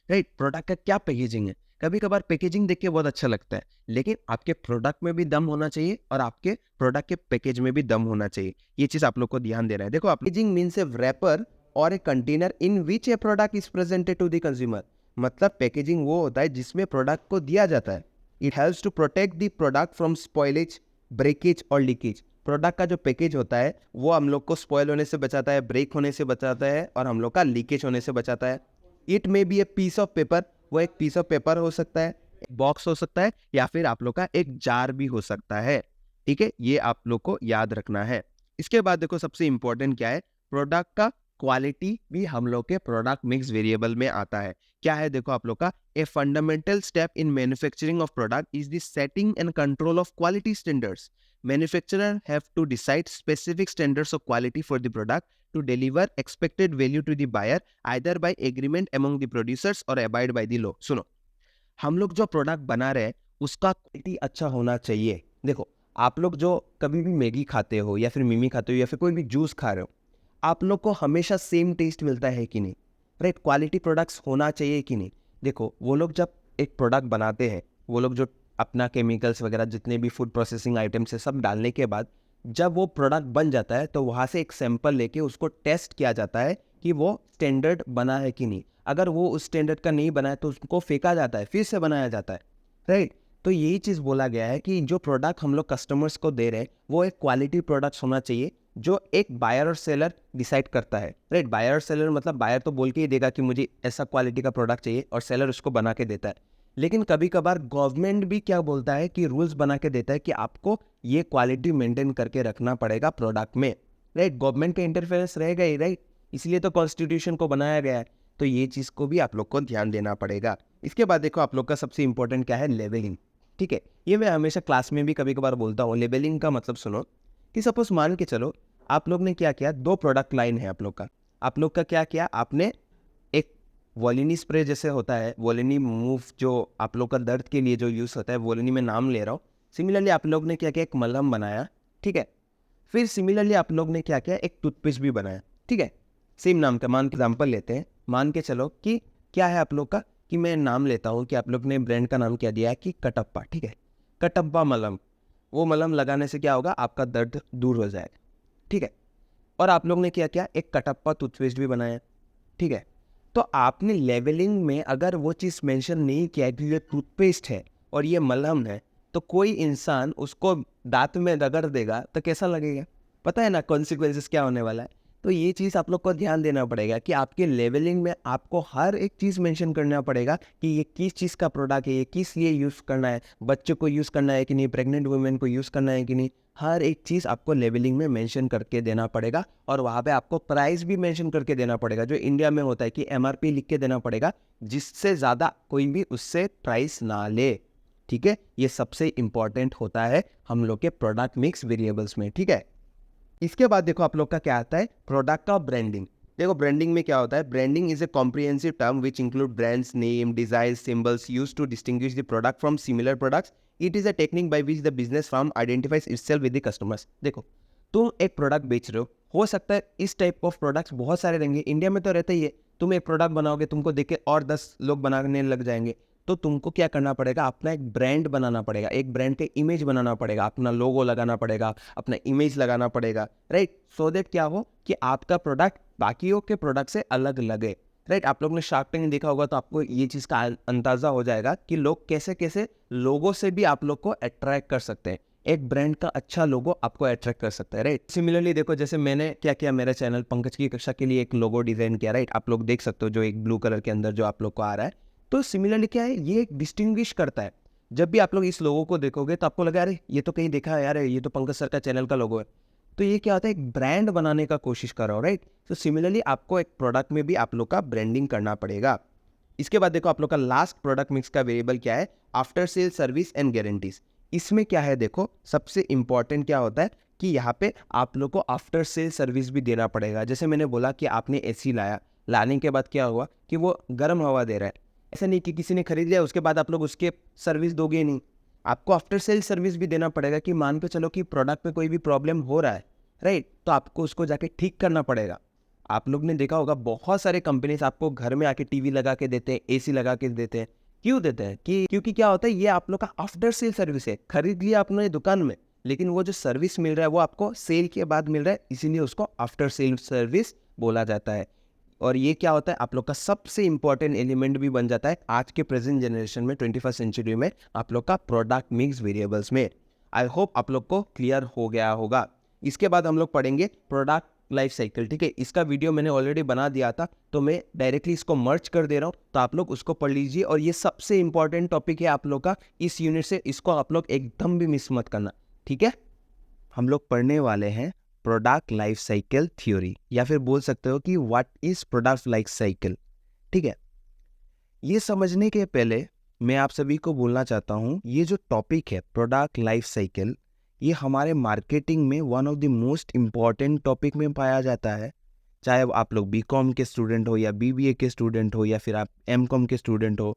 राइट, प्रोडक्ट का क्या पैकेजिंग है। कभी कभार पैकेजिंग देख के बहुत अच्छा लगता है, लेकिन आपके प्रोडक्ट में भी दम होना चाहिए और आपके प्रोडक्ट के पैकेज में भी दम होना चाहिए। ये चीज़ आप लोग को ध्यान देना है। देखो, पैकेजिंग मीन्स ए रैपर और a container in which a product is presented to the consumer. मतलब पैकेजिंग वो होता है जिसमें प्रोडक्ट को दिया जाता है। It helps to protect the product from spoilage, breakage और लीकेज। प्रोडक्ट का जो पैकेज होता है वो हम लोग को स्पॉयल होने से बचाता है, ब्रेक होने से बचाता है और हम लोग का लीकेज होने से बचाता है। It may be a piece of paper, वो एक पीस ऑफ पेपर हो सकता है, बॉक्स हो सकता है, या फिर आप लोग का एक जार भी हो सकता है। ठीक है, ये आप लोग को याद रखना है। इसके बाद देखो सबसे इंपॉर्टेंट क्या है, प्रोडक्ट का क्वालिटी भी हम लोग के प्रोडक्ट मिक्स वेरिएबल में आता है। क्या है देखो आप लोग का, a fundamental step in manufacturing of product is the setting and control of quality standards. Manufacturer have to decide specific standards of quality for the product to deliver expected value to the buyer either by agreement among the producers or abide by the law। सुनो, हम लोग जो product बना रहे हैं उसका quality अच्छा होना चाहिए। देखो, आप लोग जो कभी भी मैगी खाते हो या फिर मिमी खाते हो या फिर कोई भी जूस खा रहे हो, आप लोग को हमेशा सेम टेस्ट मिलता है कि नहीं? राइट, क्वालिटी प्रोडक्ट्स होना चाहिए कि नहीं? देखो, वो लोग जब एक प्रोडक्ट बनाते हैं, वो लोग जो अपना केमिकल्स वगैरह जितने भी फूड प्रोसेसिंग आइटम्स है सब डालने के बाद जब वो प्रोडक्ट बन जाता है तो वहाँ से एक सैंपल लेके उसको टेस्ट किया जाता है कि वो स्टैंडर्ड बना है कि नहीं। अगर वो उस स्टैंडर्ड का नहीं बना है तो उसको फेंका जाता है, फिर से बनाया जाता है। राइट, तो यही चीज़ बोला गया है कि जो प्रोडक्ट हम लोग कस्टमर्स को दे रहे हैं वो एक क्वालिटी प्रोडक्ट्स होना चाहिए जो एक बायर और सेलर डिसाइड करता है। राइट, बायर और सेलर मतलब बायर तो बोल के ही देगा कि मुझे ऐसा क्वालिटी का प्रोडक्ट चाहिए और सेलर उसको बना के देता है। लेकिन कभी कभार गवर्नमेंट भी क्या बोलता है कि रूल्स बना के देता है कि आपको ये क्वालिटी मेंटेन करके रखना पड़ेगा प्रोडक्ट में। राइट, गवर्नमेंट का इंटरफेरेंस रहेगा ही। राइट, इसलिए तो कॉन्स्टिट्यूशन को बनाया गया है। तो ये चीज़ को भी आप लोग को ध्यान देना पड़ेगा। इसके बाद देखो आप लोग का सबसे इंपॉर्टेंट क्या है, लेवलिंग। ठीक है, ये मैं हमेशा क्लास में भी कभी कभार बोलता हूँ। लेवलिंग का मतलब सुनो कि सपोज मान के चलो आप लोग ने क्या किया, दो प्रोडक्ट लाइन है आप लोग का। आप लोग का क्या किया, आपने एक वोलिनी स्प्रे जैसे होता है, वोलिनी मूव जो आप लोग का दर्द के लिए जो यूज़ होता है, वोलिनी में नाम ले रहा हूँ। सिमिलरली आप लोग ने क्या किया, एक मलहम बनाया। ठीक है, फिर सिमिलरली आप लोग ने क्या किया, एक टूथपेस्ट भी बनाया। ठीक है, सेम नाम का मान के एग्जाम्पल लेते हैं। मान के चलो कि क्या है आप लोग का, कि मैं नाम लेता हूँ कि आप लोग ने ब्रांड का नाम क्या दिया है कि कटप्पा। ठीक है, कटप्पा मलहम। वो मलहम लगाने से क्या होगा, आपका दर्द दूर हो जाएगा। ठीक है, और आप लोग ने क्या किया, एक कटप्पा टूथपेस्ट भी बनाया। ठीक है, तो आपने लेवलिंग में अगर वो चीज़ मेंशन नहीं किया कि ये टूथपेस्ट है और ये मलहम है, तो कोई इंसान उसको दांत में रगड़ देगा तो कैसा लगेगा, पता है ना कॉन्सिक्वेंसेस क्या होने वाला है। तो ये चीज़ आप लोग को ध्यान देना पड़ेगा कि आपके लेवलिंग में आपको हर एक चीज़ मेंशन करना पड़ेगा कि ये किस चीज़ का प्रोडक्ट है, ये किस लिए यूज़ करना है, बच्चों को यूज़ करना है कि नहीं, प्रेग्नेंट वुमेन को यूज़ करना है कि नहीं। हर एक चीज़ आपको लेवलिंग में मेंशन करके देना पड़ेगा और वहाँ पे आपको प्राइस भी मेंशन करके देना पड़ेगा, जो इंडिया में होता है कि एमआरपी लिख के देना पड़ेगा, जिससे ज़्यादा कोई भी उससे प्राइस ना ले। ठीक है, ये सबसे इंपॉर्टेंट होता है हम लोग के प्रोडक्ट मिक्स वेरिएबल्स में। ठीक है, इसके बाद देखो आप लोग का क्या आता है, प्रोडक्ट का ब्रांडिंग। देखो ब्रांडिंग में क्या होता है, branding is a comprehensive term which include brands name, design, symbols use to distinguish the product from similar products. It is a technique by which the business firm identifies itself with the customers. देखो, तुम एक product बेच रहे हो सकता है इस type of products बहुत सारे रहेंगे, इंडिया में तो रहता ही है। तुम एक प्रोडक्ट बनाओगे, तुमको देख के और 10 लोग बनाने लग जाएंगे। तो तुमको क्या करना पड़ेगा, अपना एक ब्रांड बनाना पड़ेगा, एक ब्रांड के इमेज बनाना पड़ेगा, अपना लोगो लगाना पड़ेगा, अपना इमेज लगाना पड़ेगा। राइट, सो दैट क्या हो कि आपका प्रोडक्ट बाकियों के प्रोडक्ट से अलग लगे। राइट, आप लोग ने शार्क टैंक देखा होगा तो आपको ये चीज़ का अंदाजा हो जाएगा कि लोग कैसे कैसे लोगों से भी आप लोग को अट्रैक्ट कर सकते हैं। एक ब्रांड का अच्छा लोगो आपको अट्रैक्ट कर सकता है। राइट, सिमिलरली देखो जैसे मैंने क्या किया, मेरे चैनल पंकज की कक्षा के लिए एक लोगो डिजाइन किया। राइट, आप लोग देख सकते हो जो एक ब्लू कलर के अंदर जो आप लोग को आ रहा है। तो सिमिलरली क्या है, ये एक डिस्टिंग्विश करता है। जब भी आप लोग इस लोगो को देखोगे तो आपको लगा अरे ये तो कहीं देखा है यार, ये तो पंकज सर का चैनल का लोगो है। तो ये क्या होता है, एक ब्रांड बनाने का कोशिश कर रहा हो। राइट, तो सिमिलरली आपको एक प्रोडक्ट में भी आप लोग का ब्रांडिंग करना पड़ेगा। इसके बाद देखो आप लोग का लास्ट प्रोडक्ट मिक्स का वेरिएबल क्या है, after sale service and guarantees. इसमें क्या है, देखो सबसे इंपॉर्टेंट क्या होता है कि यहाँ पे आप लोग को आफ्टर सेल सर्विस भी देना पड़ेगा। जैसे मैंने बोला कि आपने एसी लाया, लाने के बाद क्या हुआ कि वो गर्म हवा दे रहा है, ऐसा नहीं कि किसी ने खरीद लिया उसके बाद आप लोग उसके सर्विस दोगे नहीं। आपको आफ्टर सेल सर्विस भी देना पड़ेगा कि मान के चलो कि प्रोडक्ट में कोई भी प्रॉब्लम हो रहा है। राइट, तो आपको उसको जाके ठीक करना पड़ेगा। आप लोग ने देखा होगा बहुत सारे कंपनीज आपको घर में आके टीवी लगा के देते हैं, एसी लगा के देते हैं। क्यों देते हैं कि क्योंकि क्या होता है, ये आप लोग का आफ्टर सेल सर्विस है। खरीद लिया आपने दुकान में, लेकिन वो जो सर्विस मिल रहा है वो आपको सेल के बाद मिल रहा है, इसीलिए उसको आफ्टर सेल सर्विस बोला जाता है। और ये क्या होता है, आप लोग का सबसे इंपॉर्टेंट एलिमेंट भी बन जाता है आज के प्रेजेंट जनरेशन में, 21st सेंचुरी में, आप लोग का प्रोडक्ट मिक्स वेरिएबल्स में। आई होप आप लोग को क्लियर हो गया होगा। इसके बाद हम लोग पढ़ेंगे प्रोडक्ट लाइफ साइकिल, ठीक है। इसका वीडियो मैंने ऑलरेडी बना दिया था, तो मैं डायरेक्टली इसको मर्ज कर दे रहा हूँ, तो आप लोग उसको पढ़ लीजिए। और ये सबसे इंपॉर्टेंट टॉपिक है आप लोग का इस यूनिट से, इसको आप लोग एकदम भी मिस मत करना, ठीक है। हम लोग पढ़ने वाले हैं प्रोडक्ट लाइफ साइकिल थ्योरी, या फिर बोल सकते हो कि what is product life cycle, ठीक है। ये समझने के पहले मैं आप सभी को बोलना चाहता हूँ, ये जो टॉपिक है प्रोडक्ट लाइफ साइकिल, ये हमारे मार्केटिंग में one of the most important topic में पाया जाता है। चाहे आप लोग बीकॉम के स्टूडेंट हो या बीबीए के स्टूडेंट हो या फिर आप एमकॉम के स्टूडेंट हो,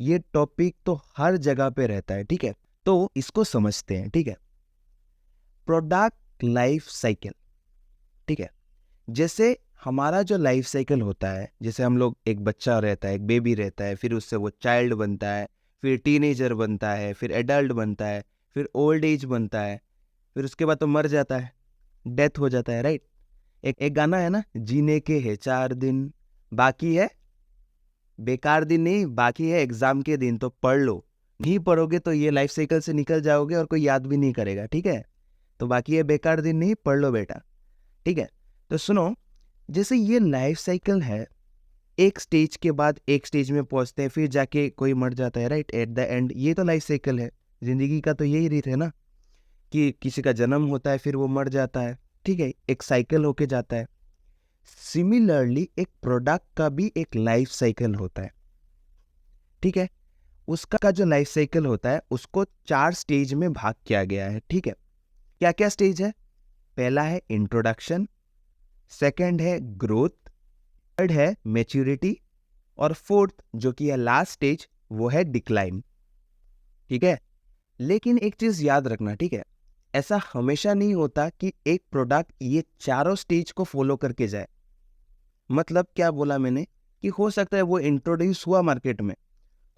ये टॉपिक तो हर जगह पे रहता है, ठीक है। तो इसको समझते हैं, ठीक है। प्रोडक्ट लाइफ साइकिल, ठीक है। जैसे हमारा जो लाइफ साइकिल होता है, जैसे हम लोग, एक बच्चा रहता है, एक बेबी रहता है, फिर उससे वो चाइल्ड बनता है, फिर टीनेजर बनता है, फिर एडल्ट बनता है, फिर ओल्ड एज बनता है, फिर उसके बाद तो मर जाता है, डेथ हो जाता है, राइट। एक गाना है ना, जीने के है 4 दिन बाकी है, बेकार दिन नहीं, बाकी है एग्जाम के दिन, तो पढ़ लो। नहीं पढ़ोगे तो ये लाइफ साइकिल से निकल जाओगे और कोई याद भी नहीं करेगा, ठीक है। तो बाकी है बेकार दिन नहीं, पढ़ लो बेटा, ठीक है। तो सुनो, जैसे ये लाइफ साइकिल है, एक स्टेज के बाद एक स्टेज में पहुंचते हैं, फिर जाके कोई मर जाता है, राइट, एट द एंड। ये तो लाइफ साइकिल है, जिंदगी का तो यही रीत है ना, कि किसी का जन्म होता है, फिर वो मर जाता है, ठीक है, एक साइकिल होके जाता है। सिमिलरली एक प्रोडक्ट का भी एक लाइफ साइकिल होता है, ठीक है। उसका जो लाइफ साइकिल होता है उसको 4 स्टेज में भाग किया गया है, ठीक है। क्या क्या स्टेज है? पहला है इंट्रोडक्शन, सेकंड है ग्रोथ, थर्ड है मैच्योरिटी, और फोर्थ जो कि है लास्ट स्टेज, वो है डिक्लाइन, ठीक है। लेकिन एक चीज याद रखना, ठीक है, ऐसा हमेशा नहीं होता कि एक प्रोडक्ट ये चारों स्टेज को फॉलो करके जाए। मतलब क्या बोला मैंने, कि हो सकता है वो इंट्रोड्यूस हुआ मार्केट में,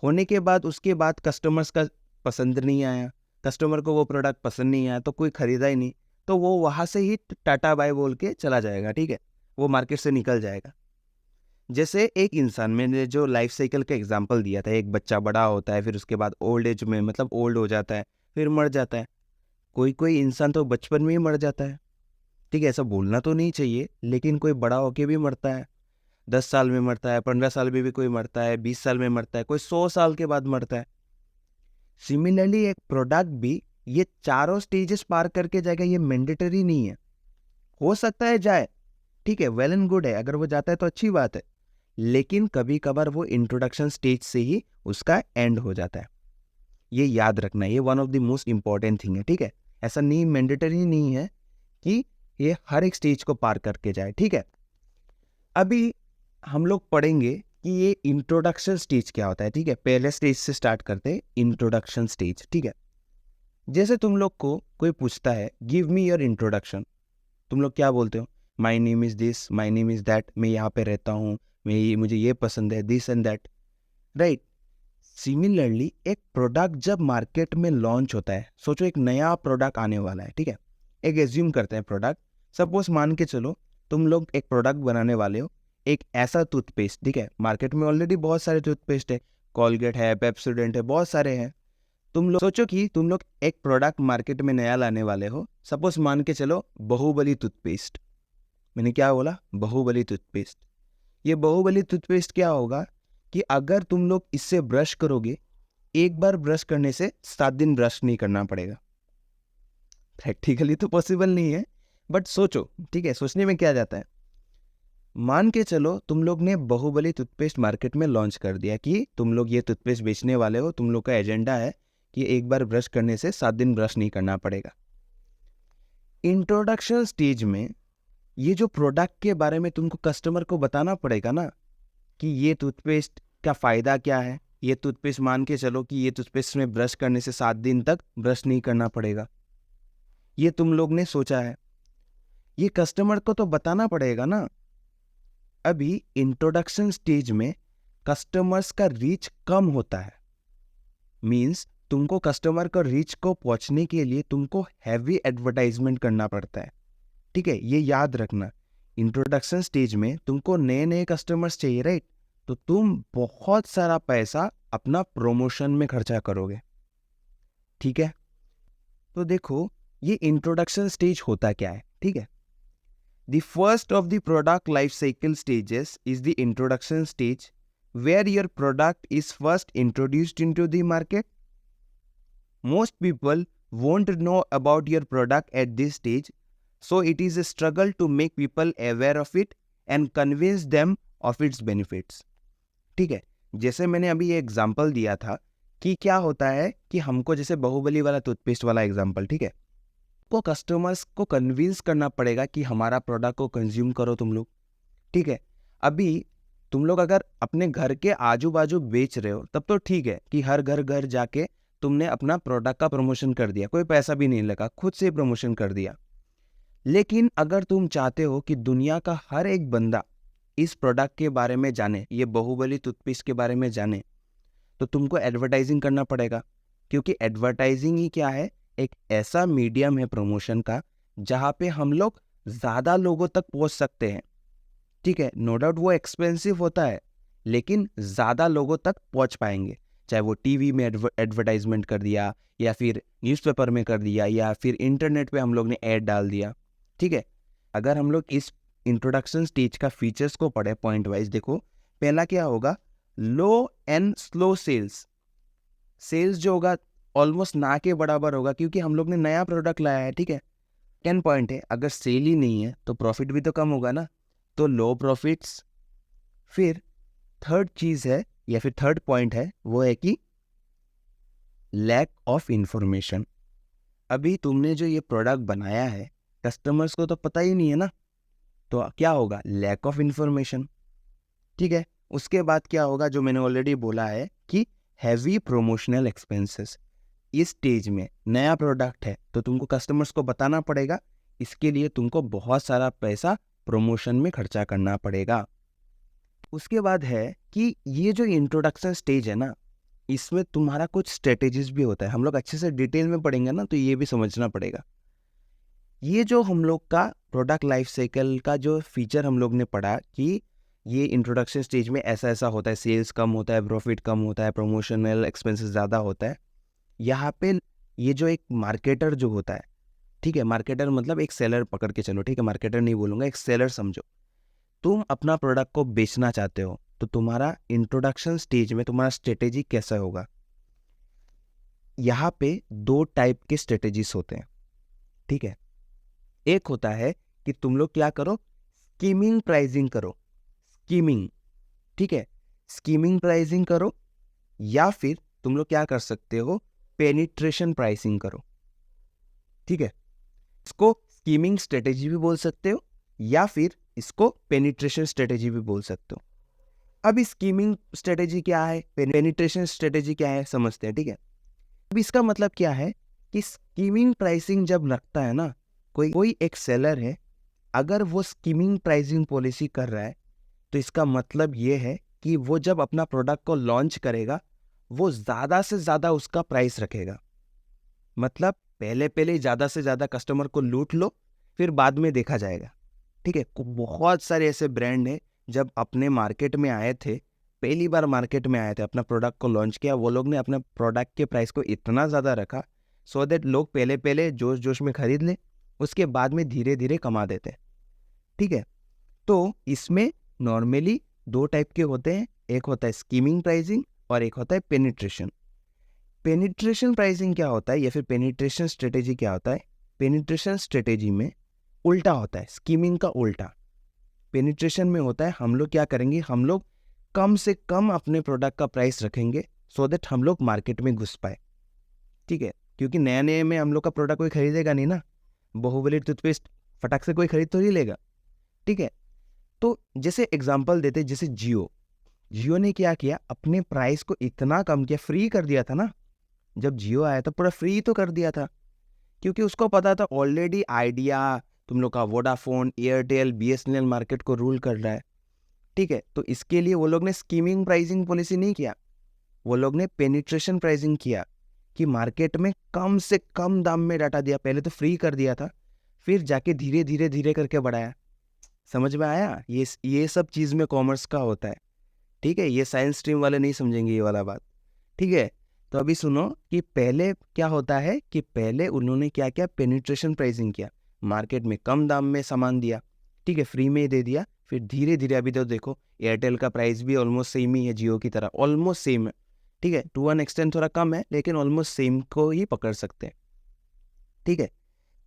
होने के बाद उसके बाद कस्टमर्स का पसंद नहीं आया, कस्टमर को वो प्रोडक्ट पसंद नहीं आया, तो कोई खरीदा ही नहीं, तो वो वहां से ही टाटा बाय बोल के चला जाएगा, ठीक है, वो मार्केट से निकल जाएगा। जैसे एक इंसान, मैंने जो लाइफ साइकिल का एग्जांपल दिया था, एक बच्चा बड़ा होता है, फिर उसके बाद ओल्ड एज में, मतलब ओल्ड हो जाता है, फिर मर जाता है। कोई कोई इंसान तो बचपन में ही मर जाता है, ठीक है, ऐसा बोलना तो नहीं चाहिए, लेकिन कोई बड़ा होके भी मरता है, 10 साल में मरता है, 15 साल में भी कोई मरता है, 20 साल में मरता है, कोई 100 साल के बाद मरता है। सिमिलरली एक प्रोडक्ट भी ये चारों स्टेजेस पार करके जाएगा, ये मैंडेटरी नहीं है। हो सकता है जाए, ठीक है, वेल एंड गुड है, अगर वो जाता है तो अच्छी बात है, लेकिन कभी कभार वो इंट्रोडक्शन स्टेज से ही उसका एंड हो जाता है। ये याद रखना, ये one of the most important thing है, ठीक है। ऐसा नहीं, मैंडेटरी नहीं है कि ये हर एक स्टेज को पार करके जाए, ठीक है। अभी हम लोग पढ़ेंगे कि ये इंट्रोडक्शन स्टेज क्या होता है, ठीक है। पहले स्टेज से स्टार्ट करते हैं, इंट्रोडक्शन स्टेज, ठीक है। जैसे तुम लोग को कोई पूछता है गिव मी योर इंट्रोडक्शन, तुम लोग क्या बोलते हो? My name is this, my name is that, मैं यहाँ पे रहता हूँ, मुझे ये पसंद है, this and that, right. Similarly एक प्रोडक्ट जब मार्केट में लॉन्च होता है, सोचो एक नया प्रोडक्ट आने वाला है, ठीक है। एक एज्यूम करते हैं प्रोडक्ट, सपोज मान के चलो तुम लोग एक प्रोडक्ट बनाने वाले हो, एक ऐसा टूथपेस्ट, ठीक है। मार्केट में ऑलरेडी बहुत सारे टूथपेस्ट है, कॉलगेट है, पेप्सोडेंट है, बहुत सारे हैं। तुम लोग सोचो कि तुम लोग एक प्रोडक्ट मार्केट में नया लाने वाले हो, सपोज मान के चलो बाहुबली टूथपेस्ट। मैंने क्या बोला? बाहुबली टूथपेस्ट। ये बाहुबली टूथपेस्ट क्या होगा कि अगर तुम लोग इससे ब्रश करोगे, एक बार ब्रश करने से 7 दिन ब्रश नहीं करना पड़ेगा। प्रैक्टिकली तो पॉसिबल नहीं है, बट सोचो, ठीक है, सोचने में क्या जाता है। मान के चलो तुम लोग ने बाहुबली टूथपेस्ट मार्केट में लॉन्च कर दिया कि तुम लोग ये टूथपेस्ट बेचने वाले हो, तुम लोग का एजेंडा है कि एक बार ब्रश करने से 7 दिन ब्रश नहीं करना पड़ेगा। इंट्रोडक्शन स्टेज में ये जो प्रोडक्ट के बारे में तुमको कस्टमर को बताना पड़ेगा ना, कि ये टूथपेस्ट का फ़ायदा क्या है, ये टूथपेस्ट मान के चलो कि ये टूथपेस्ट में ब्रश करने से 7 दिन तक ब्रश नहीं करना पड़ेगा, ये तुम लोग ने सोचा है, ये कस्टमर को तो बताना पड़ेगा ना। अभी इंट्रोडक्शन स्टेज में कस्टमर्स का रीच कम होता है, मींस तुमको कस्टमर का रीच को पहुंचने के लिए तुमको हैवी एडवर्टाइजमेंट करना पड़ता है, ठीक है, ये याद रखना। इंट्रोडक्शन स्टेज में तुमको नए नए कस्टमर्स चाहिए, राइट, तो तुम बहुत सारा पैसा अपना प्रमोशन में खर्चा करोगे, ठीक है। तो देखो ये इंट्रोडक्शन स्टेज होता क्या है, ठीक है। The first of the product life cycle stages is the introduction stage where your product is first introduced into the market. Most people won't know about your product at this stage, so it is a struggle to make people aware of it and convince them of its benefits. ठीक है, जैसे मैंने अभी ये example दिया था कि क्या होता है कि हमको जैसे बाहुबली वाला टूथपेस्ट वाला एग्जांपल, ठीक है, को कस्टमर्स को कन्विंस करना पड़ेगा कि हमारा प्रोडक्ट को कंज्यूम करो तुम लोग, ठीक है। अभी तुम लोग अगर अपने घर के आजू बाजू बेच रहे हो तब तो ठीक है कि हर घर घर जाके तुमने अपना प्रोडक्ट का प्रमोशन कर दिया, कोई पैसा भी नहीं लगा, खुद से प्रमोशन कर दिया। लेकिन अगर तुम चाहते हो कि दुनिया का हर एक बंदा इस प्रोडक्ट के बारे में जाने, ये बाहुबली टूथपेस्ट के बारे में जाने, तो तुमको एडवर्टाइजिंग करना पड़ेगा, क्योंकि एडवर्टाइजिंग ही क्या है, एक ऐसा मीडियम है प्रमोशन का जहाँ पे हम लोग ज़्यादा लोगों तक पहुँच सकते हैं, ठीक है। नो डाउट वो एक्सपेंसिव होता है, लेकिन ज़्यादा लोगों तक पहुँच पाएंगे, चाहे वो टीवी में एडवर्टाइजमेंट कर दिया या फिर न्यूज़पेपर में कर दिया या फिर इंटरनेट पे हम लोग ने ऐड डाल दिया, ठीक है। अगर हम लोग इस इंट्रोडक्शन स्टेज का फीचर्स को पढ़े पॉइंट वाइज, देखो पहला क्या होगा, लो एंड स्लो सेल्स। सेल्स जो होगा ऑलमोस्ट ना के बराबर होगा, क्योंकि हम लोग ने नया प्रोडक्ट लाया है, ठीक है। 10 पॉइंट है, अगर सेल ही नहीं है तो प्रॉफिट भी तो कम होगा ना, तो लो प्रॉफिट्स। फिर थर्ड चीज़ है या फिर थर्ड पॉइंट है वो है कि लैक ऑफ इंफॉर्मेशन। अभी तुमने जो ये प्रोडक्ट बनाया है कस्टमर्स को तो पता ही नहीं है ना, तो क्या होगा, लैक ऑफ इंफॉर्मेशन, ठीक है। उसके बाद क्या होगा, जो मैंने ऑलरेडी बोला है कि हैवी प्रोमोशनल एक्सपेंसेस। इस स्टेज में नया प्रोडक्ट है तो तुमको कस्टमर्स को बताना पड़ेगा, इसके लिए तुमको बहुत सारा पैसा प्रमोशन में खर्चा करना पड़ेगा। उसके बाद है कि ये जो इंट्रोडक्शन स्टेज है ना, इसमें तुम्हारा कुछ स्ट्रेटेजीज भी होता है, हम लोग अच्छे से डिटेल में पढ़ेंगे ना तो ये भी समझना पड़ेगा। ये जो हम लोग का प्रोडक्ट लाइफ साइकिल का जो फीचर हम लोग ने पढ़ा कि ये इंट्रोडक्शन स्टेज में ऐसा ऐसा होता है, सेल्स कम होता है, प्रॉफिट कम होता है, प्रमोशनल एक्सपेंसेस ज़्यादा होता है। यहाँ पे ये जो एक मार्केटर जो होता है, ठीक है, मार्केटर मतलब एक सेलर पकड़ के चलो, ठीक है, मार्केटर नहीं बोलूँगा, एक सेलर समझो। तुम अपना प्रोडक्ट को बेचना चाहते हो तो तुम्हारा इंट्रोडक्शन स्टेज में तुम्हारा स्ट्रेटेजी कैसा होगा। यहाँ पे दो टाइप के स्ट्रेटेजीज होते हैं, ठीक है। एक होता है कि तुम लोग क्या करो, स्कीमिंग प्राइसिंग करो, स्कीमिंग, ठीक है, स्कीमिंग प्राइसिंग करो, या फिर तुम लोग क्या कर सकते हो, पेनिट्रेशन प्राइसिंग करो, ठीक है। इसको स्कीमिंग स्ट्रेटेजी भी बोल सकते हो या फिर इसको पेनिट्रेशन स्ट्रेटेजी भी बोल सकते हो। अब स्कीमिंग स्ट्रेटेजी क्या है, पेनिट्रेशन स्ट्रेटेजी क्या है, समझते हैं, ठीक है। अब इसका मतलब क्या है कि स्कीमिंग प्राइसिंग जब रखता है ना कोई एक सेलर है, अगर वो स्कीमिंग प्राइसिंग पॉलिसी कर रहा है तो इसका मतलब ये है कि वो जब अपना प्रोडक्ट को लॉन्च करेगा वो ज़्यादा से ज़्यादा उसका प्राइस रखेगा। मतलब पहले ज़्यादा से ज़्यादा कस्टमर को लूट लो, फिर बाद में देखा जाएगा, ठीक है। बहुत सारे ऐसे ब्रांड हैं जब अपने मार्केट में आए थे, पहली बार मार्केट में आए थे, अपना प्रोडक्ट को लॉन्च किया, वो लोग ने अपने प्रोडक्ट के प्राइस को इतना ज़्यादा रखा सो दैट लोग पहले जोश जोश में खरीद लें, उसके बाद में धीरे धीरे कमा देते हैं, ठीक है। तो इसमें नॉर्मली दो टाइप के होते हैं, एक होता है स्कीमिंग प्राइसिंग और एक होता है पेनिट्रेशन। पेनिट्रेशन प्राइसिंग क्या होता है या फिर पेनिट्रेशन स्ट्रेटेजी क्या होता है, पेनिट्रेशन स्ट्रेटेजी में उल्टा होता है, स्कीमिंग का उल्टा। पेनिट्रेशन में होता है हम लोग क्या करेंगे, हम लोग कम से कम अपने प्रोडक्ट का प्राइस रखेंगे सो दैट हम लोग मार्केट में घुस पाए, ठीक है, क्योंकि नया नए में हम लोग का प्रोडक्ट कोई खरीदेगा नहीं ना, बाहुबली टूथपेस्ट फटाक से कोई खरीद तो नहीं लेगा, ठीक है। तो जैसे एग्जांपल देते, जैसे जियो ने क्या किया, अपने प्राइस को इतना कम किया, फ्री कर दिया था ना, जब जियो आया था पूरा फ्री तो कर दिया था, क्योंकि उसको पता था ऑलरेडी आइडिया, तुम लोग का वोडाफोन, एयरटेल, बीएसएनएल मार्केट को रूल कर रहा है, ठीक है। तो इसके लिए वो लोग ने स्कीमिंग प्राइसिंग पॉलिसी नहीं किया, वो लोग ने पेनिट्रेशन प्राइसिंग किया कि मार्केट में कम से कम दाम में डाटा दिया, पहले तो फ्री कर दिया था, फिर जाके धीरे धीरे करके बढ़ाया। समझ में आया, ये सब चीज़ में कॉमर्स का होता है, ठीक है। ये साइंस स्ट्रीम वाले नहीं समझेंगे ये वाला बात, ठीक है। तो अभी सुनो कि पहले क्या होता है कि पहले उन्होंने क्या किया, पेनिट्रेशन प्राइसिंग किया, मार्केट में कम दाम में सामान दिया, ठीक है, फ्री में ही दे दिया। फिर धीरे धीरे अभी तो देखो एयरटेल का प्राइस भी ऑलमोस्ट सेम ही है, जियो की तरह ऑलमोस्ट सेम है, ठीक है, टू वन एक्सटेंड थोड़ा कम है लेकिन ऑलमोस्ट सेम को ही पकड़ सकते हैं, ठीक है। तो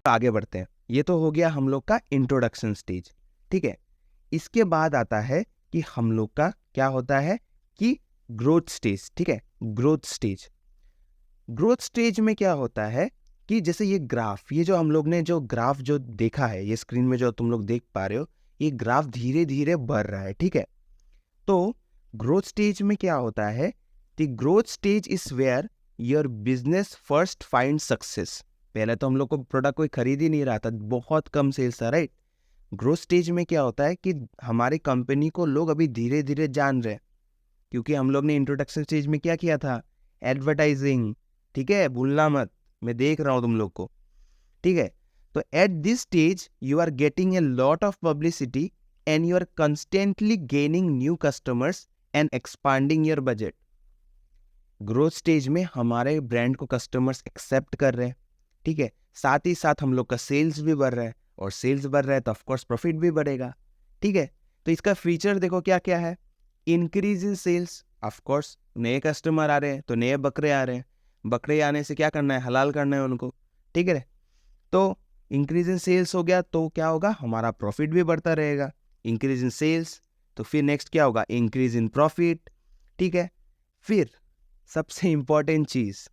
आगे बढ़ते हैं। ये तो हो गया हम लोग का इंट्रोडक्शन स्टेज, ठीक है। इसके बाद आता है कि हम लोग का क्या होता है कि ग्रोथ स्टेज, ठीक है। ग्रोथ स्टेज में क्या होता है कि जैसे ये ग्राफ, ये जो हम लोग ने जो ग्राफ जो देखा है, ये स्क्रीन में जो तुम लोग देख पा रहे हो, ये ग्राफ धीरे धीरे बढ़ रहा है, ठीक है। तो ग्रोथ स्टेज में क्या होता है, the growth stage is where your business first find success. पहले तो हम लोग को प्रोडक्ट कोई खरीद ही नहीं रहा था, बहुत कम सेल्स था, राइट। ग्रोथ स्टेज में क्या होता है कि हमारी कंपनी को लोग अभी धीरे धीरे जान रहे हैं, क्योंकि हम लोग ने इंट्रोडक्शन स्टेज में क्या किया था, एडवर्टाइजिंग, ठीक है, भूलना मत, मैं देख रहा हूँ तुम लोग को, ठीक है। तो at this stage you are getting a lot of publicity and you are constantly gaining new customers and expanding your budget. Growth stage में हमारे ब्रांड को कस्टमर्स एक्सेप्ट कर रहे हैं, ठीक है, साथ ही साथ हम लोग का सेल्स भी बढ़ रहा है, और सेल्स बढ़ रहा है तो ऑफकोर्स प्रॉफिट भी बढ़ेगा, ठीक है। तो इसका फीचर देखो क्या क्या है, इंक्रीज इन सेल्स, ऑफकोर्स नए कस्टमर आ रहे हैं तो नए बकरे आ रहे हैं, बकरे आने से क्या करना है, हलाल करना है उनको, ठीक है। तो इंक्रीज इन सेल्स हो गया तो क्या होगा, हमारा प्रॉफिट भी बढ़ता रहेगा, इंक्रीज इन सेल्स। तो फिर नेक्स्ट क्या होगा, इंक्रीज इन प्रॉफिट, ठीक है। फिर सबसे इंपॉर्टेंट चीज,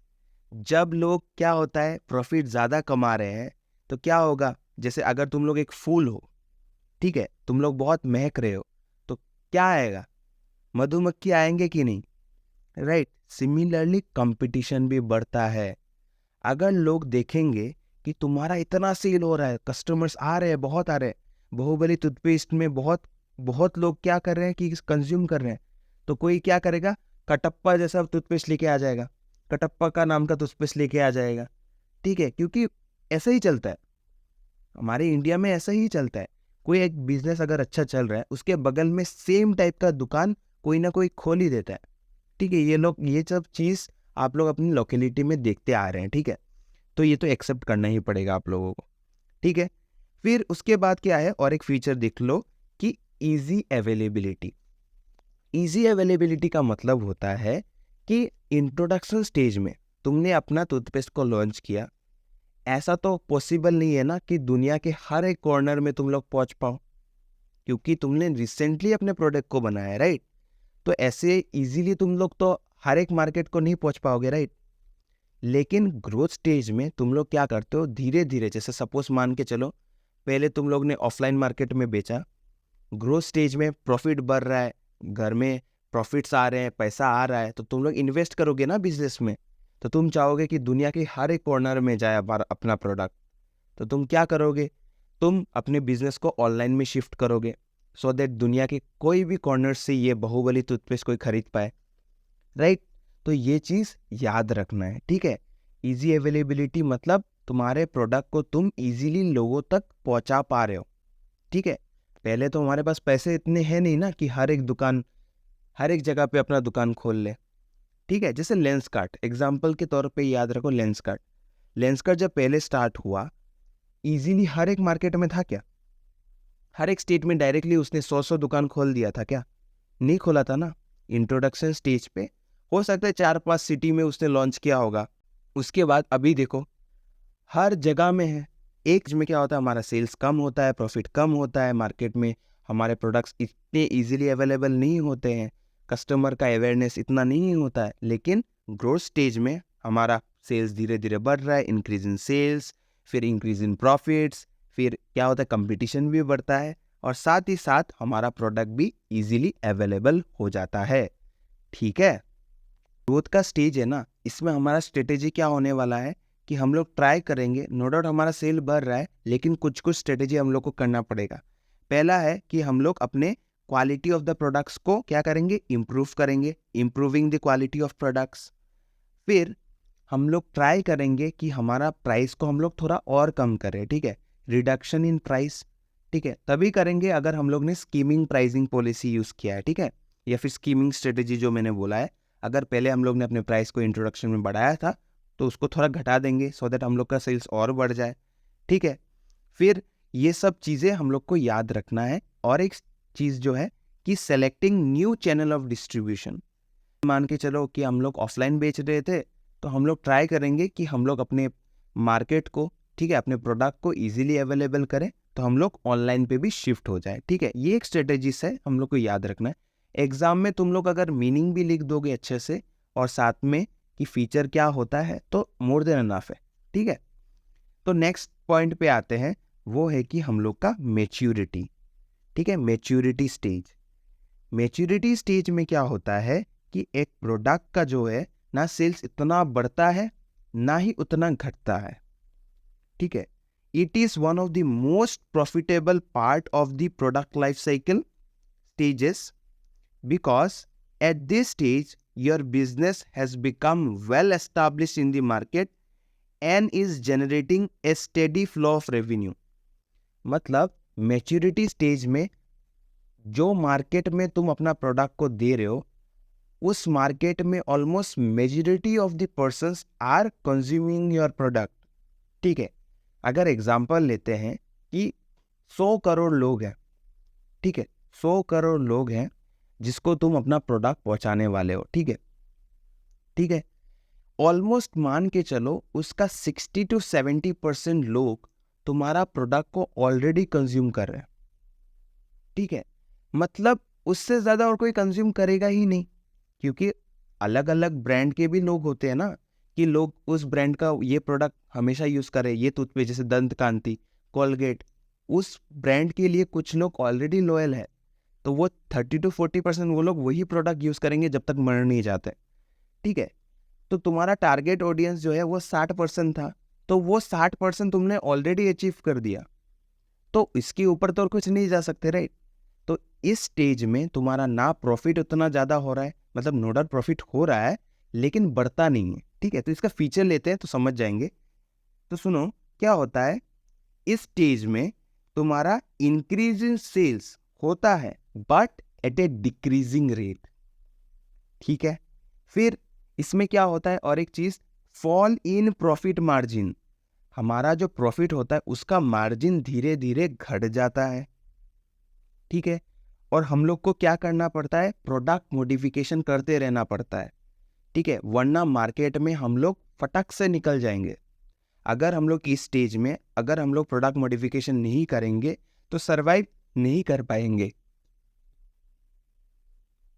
जब लोग क्या होता है प्रॉफिट ज़्यादा कमा रहे हैं तो क्या होगा, जैसे अगर तुम लोग एक फूल हो, ठीक है, तुम लोग बहुत महक रहे हो, तो क्या आएगा, मधुमक्खी आएंगे कि नहीं, राइट। सिमिलरली कंपटीशन भी बढ़ता है। अगर लोग देखेंगे कि तुम्हारा इतना सेल हो रहा है, कस्टमर्स आ रहे हैं, बहुत आ रहे हैं, बाहुबली टूथपेस्ट में बहुत बहुत लोग क्या कर रहे हैं कि कंज्यूम कर रहे हैं, तो कोई क्या करेगा, कटप्पा जैसा टूथपेस्ट लेके आ जाएगा, कटप्पा का नाम का टूथपेस्ट लेके आ जाएगा, ठीक है, क्योंकि ऐसा ही चलता है, हमारे इंडिया में ऐसा ही चलता है। कोई एक बिजनेस अगर अच्छा चल रहा है, उसके बगल में सेम टाइप का दुकान कोई ना कोई खोल ही देता है, ठीक है। ये सब चीज़ आप लोग अपनी लोकेलिटी में देखते आ रहे हैं, ठीक है। तो ये तो एक्सेप्ट करना ही पड़ेगा आप लोगों को, ठीक है। फिर उसके बाद क्या है, और एक फीचर देख लो कि इजी अवेलेबिलिटी। इजी अवेलेबिलिटी का मतलब होता है कि इंट्रोडक्शन स्टेज में तुमने अपना टूथपेस्ट को लॉन्च किया, ऐसा तो पॉसिबल नहीं है ना कि दुनिया के हर एक कॉर्नर में तुम लोग पहुंच पाओ, क्योंकि तुमने रिसेंटली अपने प्रोडक्ट को बनाया है, राइट। तो ऐसे इजीली तुम लोग तो हर एक मार्केट को नहीं पहुंच पाओगे, राइट। लेकिन ग्रोथ स्टेज में तुम लोग क्या करते हो, धीरे धीरे, जैसे सपोज मान के चलो पहले तुम लोग ने ऑफलाइन मार्केट में बेचा, ग्रोथ स्टेज में प्रॉफिट बढ़ रहा है, घर में प्रॉफिट्स आ रहे हैं, पैसा आ रहा है, तो तुम लोग इन्वेस्ट करोगे ना बिजनेस में, तो तुम चाहोगे कि दुनिया के हर एक कॉर्नर में जाए अपना प्रोडक्ट। तो तुम क्या करोगे, तुम अपने बिजनेस को ऑनलाइन में शिफ्ट करोगे, सो दैट दुनिया के कोई भी कॉर्नर से ये बाहुबली टूथपेस्ट कोई खरीद पाए, राइट। तो ये चीज़ याद रखना है, ठीक है। इजी अवेलेबिलिटी मतलब तुम्हारे प्रोडक्ट को तुम इजीली लोगों तक पहुंचा पा रहे हो, ठीक है। पहले तो हमारे पास पैसे इतने हैं नहीं ना कि हर एक जगह पे अपना दुकान खोल ले, ठीक है। जैसे लेंस कार्ट एग्जाम्पल के तौर पे याद रखो, लेंस कार्ट जब पहले स्टार्ट हुआ, इजीली हर एक मार्केट में था क्या, हर एक स्टेट में डायरेक्टली उसने 100 दुकान खोल दिया था क्या, नहीं खोला था ना। इंट्रोडक्शन स्टेज पे हो सकता है 4-5 सिटी में उसने लॉन्च किया होगा, उसके बाद अभी देखो हर जगह में है। एक में क्या होता है, हमारा सेल्स कम होता है, प्रॉफिट कम होता है, मार्केट में हमारे प्रोडक्ट्स इतने इजीली अवेलेबल नहीं होते हैं, कस्टमर का अवेयरनेस इतना नहीं होता है। लेकिन ग्रोथ स्टेज में हमारा सेल्स धीरे धीरे बढ़ रहा है, इंक्रीज इन सेल्स, फिर इंक्रीज इन प्रॉफिट्स, फिर क्या होता है, कंपटीशन भी बढ़ता है, और साथ ही साथ हमारा प्रोडक्ट भी इजीली अवेलेबल हो जाता है, ठीक है। ग्रोथ का स्टेज है ना, इसमें हमारा स्ट्रेटेजी क्या होने वाला है कि हम लोग ट्राई करेंगे, नो डाउट हमारा सेल बढ़ रहा है, लेकिन कुछ कुछ स्ट्रेटेजी हम लोग को करना पड़ेगा। पहला है कि हम लोग अपने क्वालिटी ऑफ द प्रोडक्ट्स को क्या करेंगे, इम्प्रूव करेंगे, improving the quality of products. फिर हम लोग ट्राई करेंगे कि हमारा प्राइस को हम लोग थोड़ा और कम करें, ठीक है, रिडक्शन इन प्राइस, ठीक है। तभी करेंगे अगर हम लोग ने स्कीमिंग प्राइसिंग पॉलिसी यूज़ किया है, ठीक है, या फिर स्कीमिंग स्ट्रेटेजी जो मैंने बोला है, अगर पहले हम लोग ने अपने प्राइस को इंट्रोडक्शन में बढ़ाया था तो उसको थोड़ा घटा देंगे सो दैट हम लोग का सेल्स और बढ़ जाए, ठीक है। फिर ये सब चीज़ें हम लोग को याद रखना है। और एक चीज़ जो है कि selecting new channel of distribution. मान के चलो कि हम लोग ऑफलाइन बेच रहे थे तो हम लोग ट्राई करेंगे कि हम लोग अपने मार्केट को, ठीक है, अपने प्रोडक्ट को इजीली अवेलेबल करें तो हम लोग ऑनलाइन पे भी शिफ्ट हो जाए, ठीक है। ये एक स्ट्रेटेजीज है, हम लोग को याद रखना है। एग्जाम में तुम लोग अगर मीनिंग भी लिख दोगे अच्छे से और साथ में कि फीचर क्या होता है तो मोर देन एनफ है, ठीक है। तो नेक्स्ट पॉइंट पे आते हैं, वो है कि हम लोग का मैच्योरिटी, ठीक है, मैच्योरिटी स्टेज। मैच्योरिटी स्टेज में क्या होता है कि एक प्रोडक्ट का जो है ना सेल्स इतना बढ़ता है ना ही उतना घटता है, ठीक है। It is one of the most profitable part of the product life cycle stages because at this stage your business has become well established in the market and is generating A steady flow of revenue. मतलब maturity stage में जो market में तुम अपना product को दे रहे हो उस मार्केट में almost majority of the persons are consuming your product, ठीक है। अगर एग्जांपल लेते हैं कि 100 करोड़ लोग हैं, ठीक है, 100 करोड़ लोग हैं जिसको तुम अपना प्रोडक्ट पहुंचाने वाले हो, ठीक है, ठीक है। ऑलमोस्ट मान के चलो उसका 60 to 70% लोग तुम्हारा प्रोडक्ट को ऑलरेडी कंज्यूम कर रहे हैं, ठीक है। मतलब उससे ज्यादा और कोई कंज्यूम करेगा ही नहीं, क्योंकि अलग अलग ब्रांड के भी लोग होते हैं ना, कि लोग उस ब्रांड का ये प्रोडक्ट हमेशा यूज करें। ये टूथपेस्ट जैसे दंत कांति, कोलगेट, उस ब्रांड के लिए कुछ लोग ऑलरेडी लॉयल है तो वो 30 to 40% वो लोग वही प्रोडक्ट यूज करेंगे जब तक मर नहीं जाते, ठीक है। तो तुम्हारा टारगेट ऑडियंस जो है वो 60% था, तो वो 60% तुमने ऑलरेडी अचीव कर दिया, तो इसके ऊपर तो और कुछ नहीं जा सकते, राइट। तो इस स्टेज में तुम्हारा ना प्रॉफिट उतना ज्यादा हो रहा है, मतलब नो डाउट प्रॉफिट हो रहा है लेकिन बढ़ता नहीं है, ठीक है। तो इसका फीचर लेते हैं तो समझ जाएंगे। तो सुनो क्या होता है, इस स्टेज में तुम्हारा इंक्रीज इन सेल्स होता है but at A decreasing rate, ठीक है। फिर इसमें क्या होता है, और एक चीज, फॉल इन प्रॉफिट मार्जिन। हमारा जो प्रॉफिट होता है उसका मार्जिन धीरे धीरे घट जाता है, ठीक है। और हम लोग को क्या करना पड़ता है, प्रोडक्ट मॉडिफिकेशन करते रहना पड़ता है, ठीक है, वरना मार्केट में हम लोग फटक से निकल जाएंगे। अगर हम लोग इस स्टेज में अगर हम लोग प्रोडक्ट मॉडिफिकेशन नहीं करेंगे तो सरवाइव नहीं कर पाएंगे,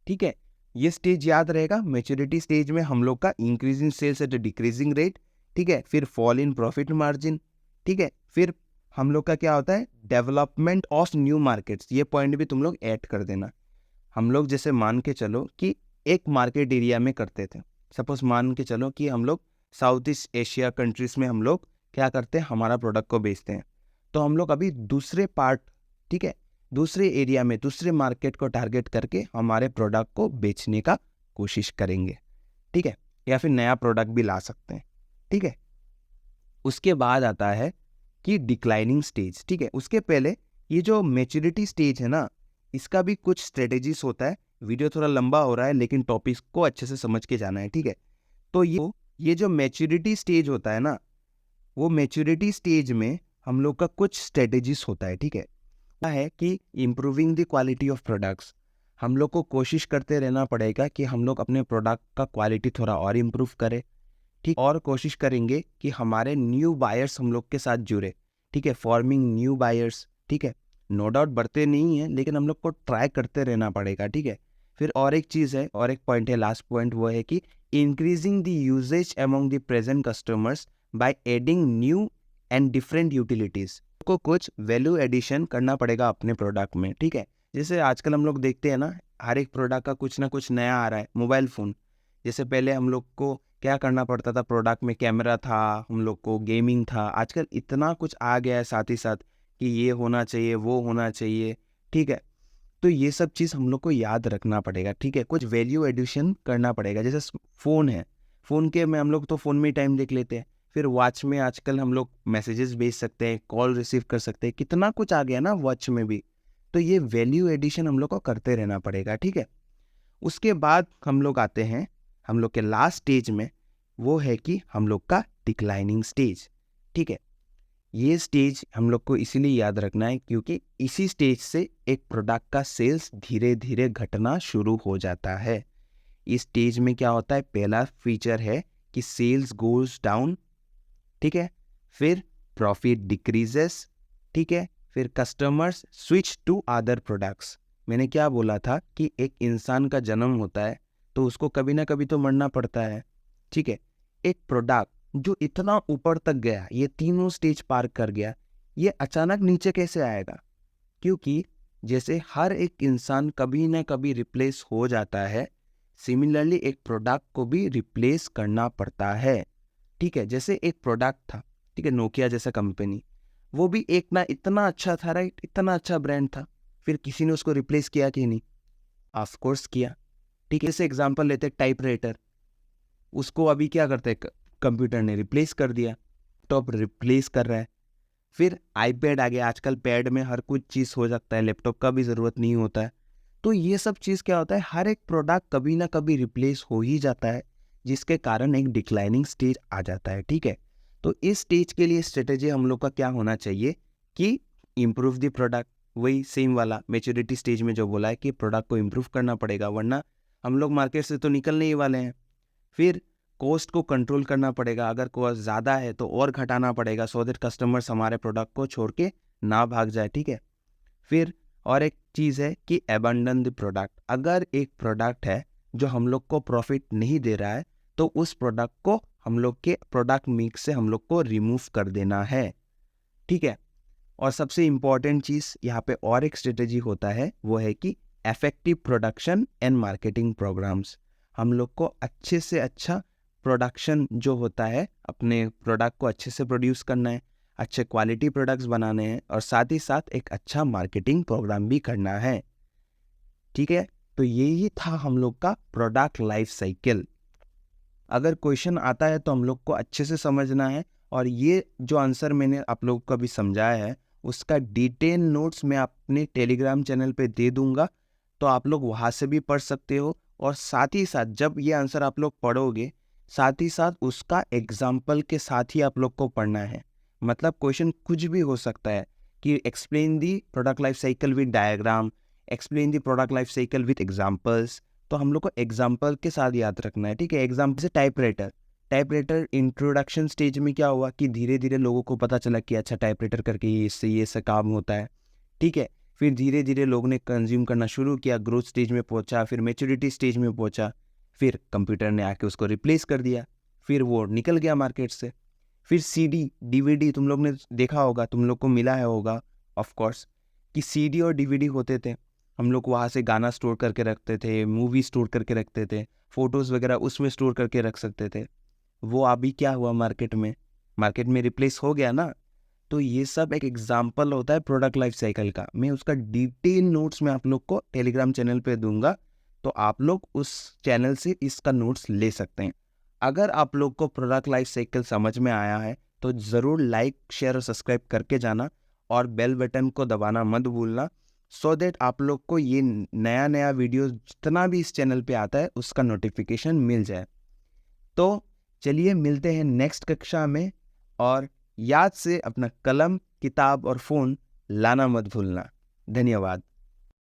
ठीक है। ये स्टेज याद रहेगा। मैच्योरिटी स्टेज में हम लोग का increase in sales at decreasing rate, ठीक है। फिर फॉल इन प्रॉफिट मार्जिन, ठीक है। फिर हम लोग का क्या होता है, डेवलपमेंट ऑफ न्यू मार्केट्स। ये पॉइंट भी तुम लोग ऐड कर देना। हम लोग जैसे मान के चलो कि एक मार्केट एरिया में करते थे, सपोज मान के चलो कि हम लोग साउथ ईस्ट एशिया कंट्रीज में हम लोग क्या करते हैं, हमारा प्रोडक्ट को बेचते हैं। तो हम लोग अभी दूसरे पार्ट, ठीक है, दूसरे एरिया में दूसरे मार्केट को टारगेट करके हमारे प्रोडक्ट को बेचने का कोशिश करेंगे, ठीक है, या फिर नया प्रोडक्ट भी ला सकते हैं, ठीक है। उसके बाद आता है कि डिक्लाइनिंग स्टेज, ठीक है। उसके पहले ये जो मैच्योरिटी स्टेज है ना, इसका भी कुछ स्ट्रेटेजीज होता है। वीडियो थोड़ा लंबा हो रहा है लेकिन टॉपिक को अच्छे से समझ के जाना है, ठीक है। तो ये जो मैच्योरिटी स्टेज होता है ना, वो मैच्योरिटी स्टेज में हम लोग का कुछ स्ट्रेटेजीज होता है, ठीक है कि improving the quality of products. हम लोग को कोशिश करते रहना पड़ेगा कि हम लोग अपने प्रोडक्ट का क्वालिटी थोड़ा और इम्प्रूव करें, ठीक। और कोशिश करेंगे कि हमारे न्यू बायर्स हम लोग के साथ जुड़े, ठीक है, फॉर्मिंग न्यू बायर्स, ठीक है। नो डाउट बढ़ते नहीं है लेकिन हम लोग को ट्राई करते रहना पड़ेगा, ठीक है। फिर और एक चीज़ है, और एक पॉइंट है, लास्ट पॉइंट, वो है कि increasing the usages among the present customers by adding new and different utilities. को कुछ वैल्यू एडिशन करना पड़ेगा अपने प्रोडक्ट में, ठीक है। जैसे आजकल हम लोग देखते हैं ना, हर एक प्रोडक्ट का कुछ ना कुछ नया आ रहा है। मोबाइल फ़ोन, जैसे पहले हम लोग को क्या करना पड़ता था, प्रोडक्ट में कैमरा था, हम लोग को गेमिंग था। आजकल इतना कुछ आ गया है साथ ही साथ कि ये होना चाहिए, वो होना चाहिए, ठीक है। तो ये सब चीज़ हम लोग को याद रखना पड़ेगा, ठीक है। कुछ वैल्यू एडिशन करना पड़ेगा। जैसे फ़ोन है, फ़ोन के में हम लोग तो फ़ोन में ही टाइम देख लेते हैं। फिर वॉच में आजकल हम लोग मैसेजेस भेज सकते हैं, कॉल रिसीव कर सकते हैं, कितना कुछ आ गया ना वॉच में भी। तो ये वैल्यू एडिशन हम लोग को करते रहना पड़ेगा, ठीक है। उसके बाद हम लोग आते हैं हम लोग के लास्ट स्टेज में, वो है कि हम लोग का डिक्लाइनिंग स्टेज। ठीक है, ये स्टेज हम लोग को इसीलिए याद रखना है क्योंकि इसी स्टेज से एक प्रोडक्ट का सेल्स धीरे धीरे घटना शुरू हो जाता है। इस स्टेज में क्या होता है, पहला फीचर है कि सेल्स गोज डाउन, ठीक है, फिर प्रॉफिट डिक्रीजेस, ठीक है, फिर customers switch to other products. मैंने क्या बोला था कि एक इंसान का जन्म होता है तो उसको कभी ना कभी तो मरना पड़ता है। ठीक है, एक प्रोडक्ट जो इतना ऊपर तक गया, ये तीनों स्टेज पार कर गया, ये अचानक नीचे कैसे आएगा? क्योंकि जैसे हर एक इंसान कभी ना कभी रिप्लेस हो जाता है, सिमिलरली एक प्रोडक्ट को भी रिप्लेस करना पड़ता है। ठीक है, जैसे एक प्रोडक्ट था, ठीक है, नोकिया जैसा कंपनी, वो भी एक ना इतना अच्छा था, राइट, इतना अच्छा ब्रांड था, फिर किसी ने उसको रिप्लेस किया कि नहीं? ऑफ कोर्स किया। ठीक है, जैसे एग्जांपल लेते टाइपराइटर, उसको अभी क्या करते हैं, कंप्यूटर ने रिप्लेस कर दिया, लैपटॉप रिप्लेस कर रहा है। फिर आईपैड आ गया, आजकल पैड में हर कुछ चीज़ हो सकता है, लैपटॉप का भी ज़रूरत नहीं होता है। तो ये सब चीज़ क्या होता है, हर एक प्रोडक्ट कभी ना कभी रिप्लेस हो ही जाता है, जिसके कारण एक डिक्लाइनिंग स्टेज आ जाता है। ठीक है, तो इस स्टेज के लिए स्ट्रेटेजी हम लोग का क्या होना चाहिए कि इम्प्रूव द प्रोडक्ट। वही सेम वाला मैच्योरिटी स्टेज में जो बोला है कि प्रोडक्ट को इम्प्रूव करना पड़ेगा, वरना हम लोग मार्केट से तो निकलने ही वाले हैं। फिर कॉस्ट को कंट्रोल करना पड़ेगा, अगर कॉस्ट ज़्यादा है तो और घटाना पड़ेगा, सो दैट कस्टमर्स हमारे प्रोडक्ट को छोड़ के ना भाग जाए। ठीक है, फिर और एक चीज़ है कि अबंडन द प्रोडक्ट। अगर एक प्रोडक्ट है जो हम लोग को प्रॉफिट नहीं दे रहा है तो उस प्रोडक्ट को हम लोग के प्रोडक्ट मिक्स से हम लोग को रिमूव कर देना है। ठीक है, और सबसे इम्पॉर्टेंट चीज़ यहाँ पे और एक स्ट्रेटेजी होता है, वो है कि effective production and marketing programs. हम लोग को अच्छे से अच्छा प्रोडक्शन जो होता है, अपने प्रोडक्ट को अच्छे से प्रोड्यूस करना है, अच्छे क्वालिटी प्रोडक्ट्स बनाने हैं, और साथ ही साथ एक अच्छा मार्केटिंग प्रोग्राम भी करना है। ठीक है, तो यही था हम लोग का प्रोडक्ट लाइफ साइकिल। अगर क्वेश्चन आता है तो हम लोग को अच्छे से समझना है, और ये जो आंसर मैंने आप लोग को अभी समझाया है उसका डिटेल नोट्स मैं अपने टेलीग्राम चैनल पे दे दूंगा, तो आप लोग वहाँ से भी पढ़ सकते हो। और साथ ही साथ जब ये आंसर आप लोग पढ़ोगे, साथ ही साथ उसका एग्जाम्पल के साथ ही आप लोग को पढ़ना है। मतलब क्वेश्चन कुछ भी हो सकता है कि explain the product life cycle with diagram, explain the product life cycle with examples, तो हम लोग को एग्जाम्पल के साथ याद रखना है। ठीक है, एग्जाम्पल से टाइपराइटर इंट्रोडक्शन स्टेज में क्या हुआ कि धीरे धीरे लोगों को पता चला कि अच्छा टाइपराइटर करके इससे ये सब काम होता है। ठीक है, फिर धीरे धीरे लोगों ने कंज्यूम करना शुरू किया, ग्रोथ स्टेज में पहुंचा, फिर मैच्योरिटी स्टेज में पहुंचा, फिर कंप्यूटर ने आके उसको रिप्लेस कर दिया, फिर वो निकल गया मार्केट से। फिर सीडी डीवीडी तुम लोग ने देखा होगा, तुम लोग को मिला है होगा ऑफ कोर्स, कि सीडी और डीवीडी होते थे, हम लोग वहाँ से गाना स्टोर करके रखते थे, मूवी स्टोर करके रखते थे, फोटोज़ वगैरह उसमें स्टोर करके रख सकते थे। वो अभी क्या हुआ, मार्केट में रिप्लेस हो गया ना। तो ये सब एक एग्जाम्पल होता है प्रोडक्ट लाइफ साइकिल का। मैं उसका डिटेल नोट्स में आप लोग को टेलीग्राम चैनल पे दूंगा, तो आप लोग उस चैनल से इसका नोट्स ले सकते हैं। अगर आप लोग को प्रोडक्ट लाइफ साइकिल समझ में आया है तो ज़रूर लाइक शेयर और सब्सक्राइब करके जाना, और बेल बटन को दबाना मत भूलना, सो दैट आप लोग को ये नया नया वीडियो जितना भी इस चैनल पे आता है उसका नोटिफिकेशन मिल जाए। तो चलिए मिलते हैं नेक्स्ट कक्षा में, और याद से अपना कलम, किताब और फ़ोन लाना मत भूलना। धन्यवाद।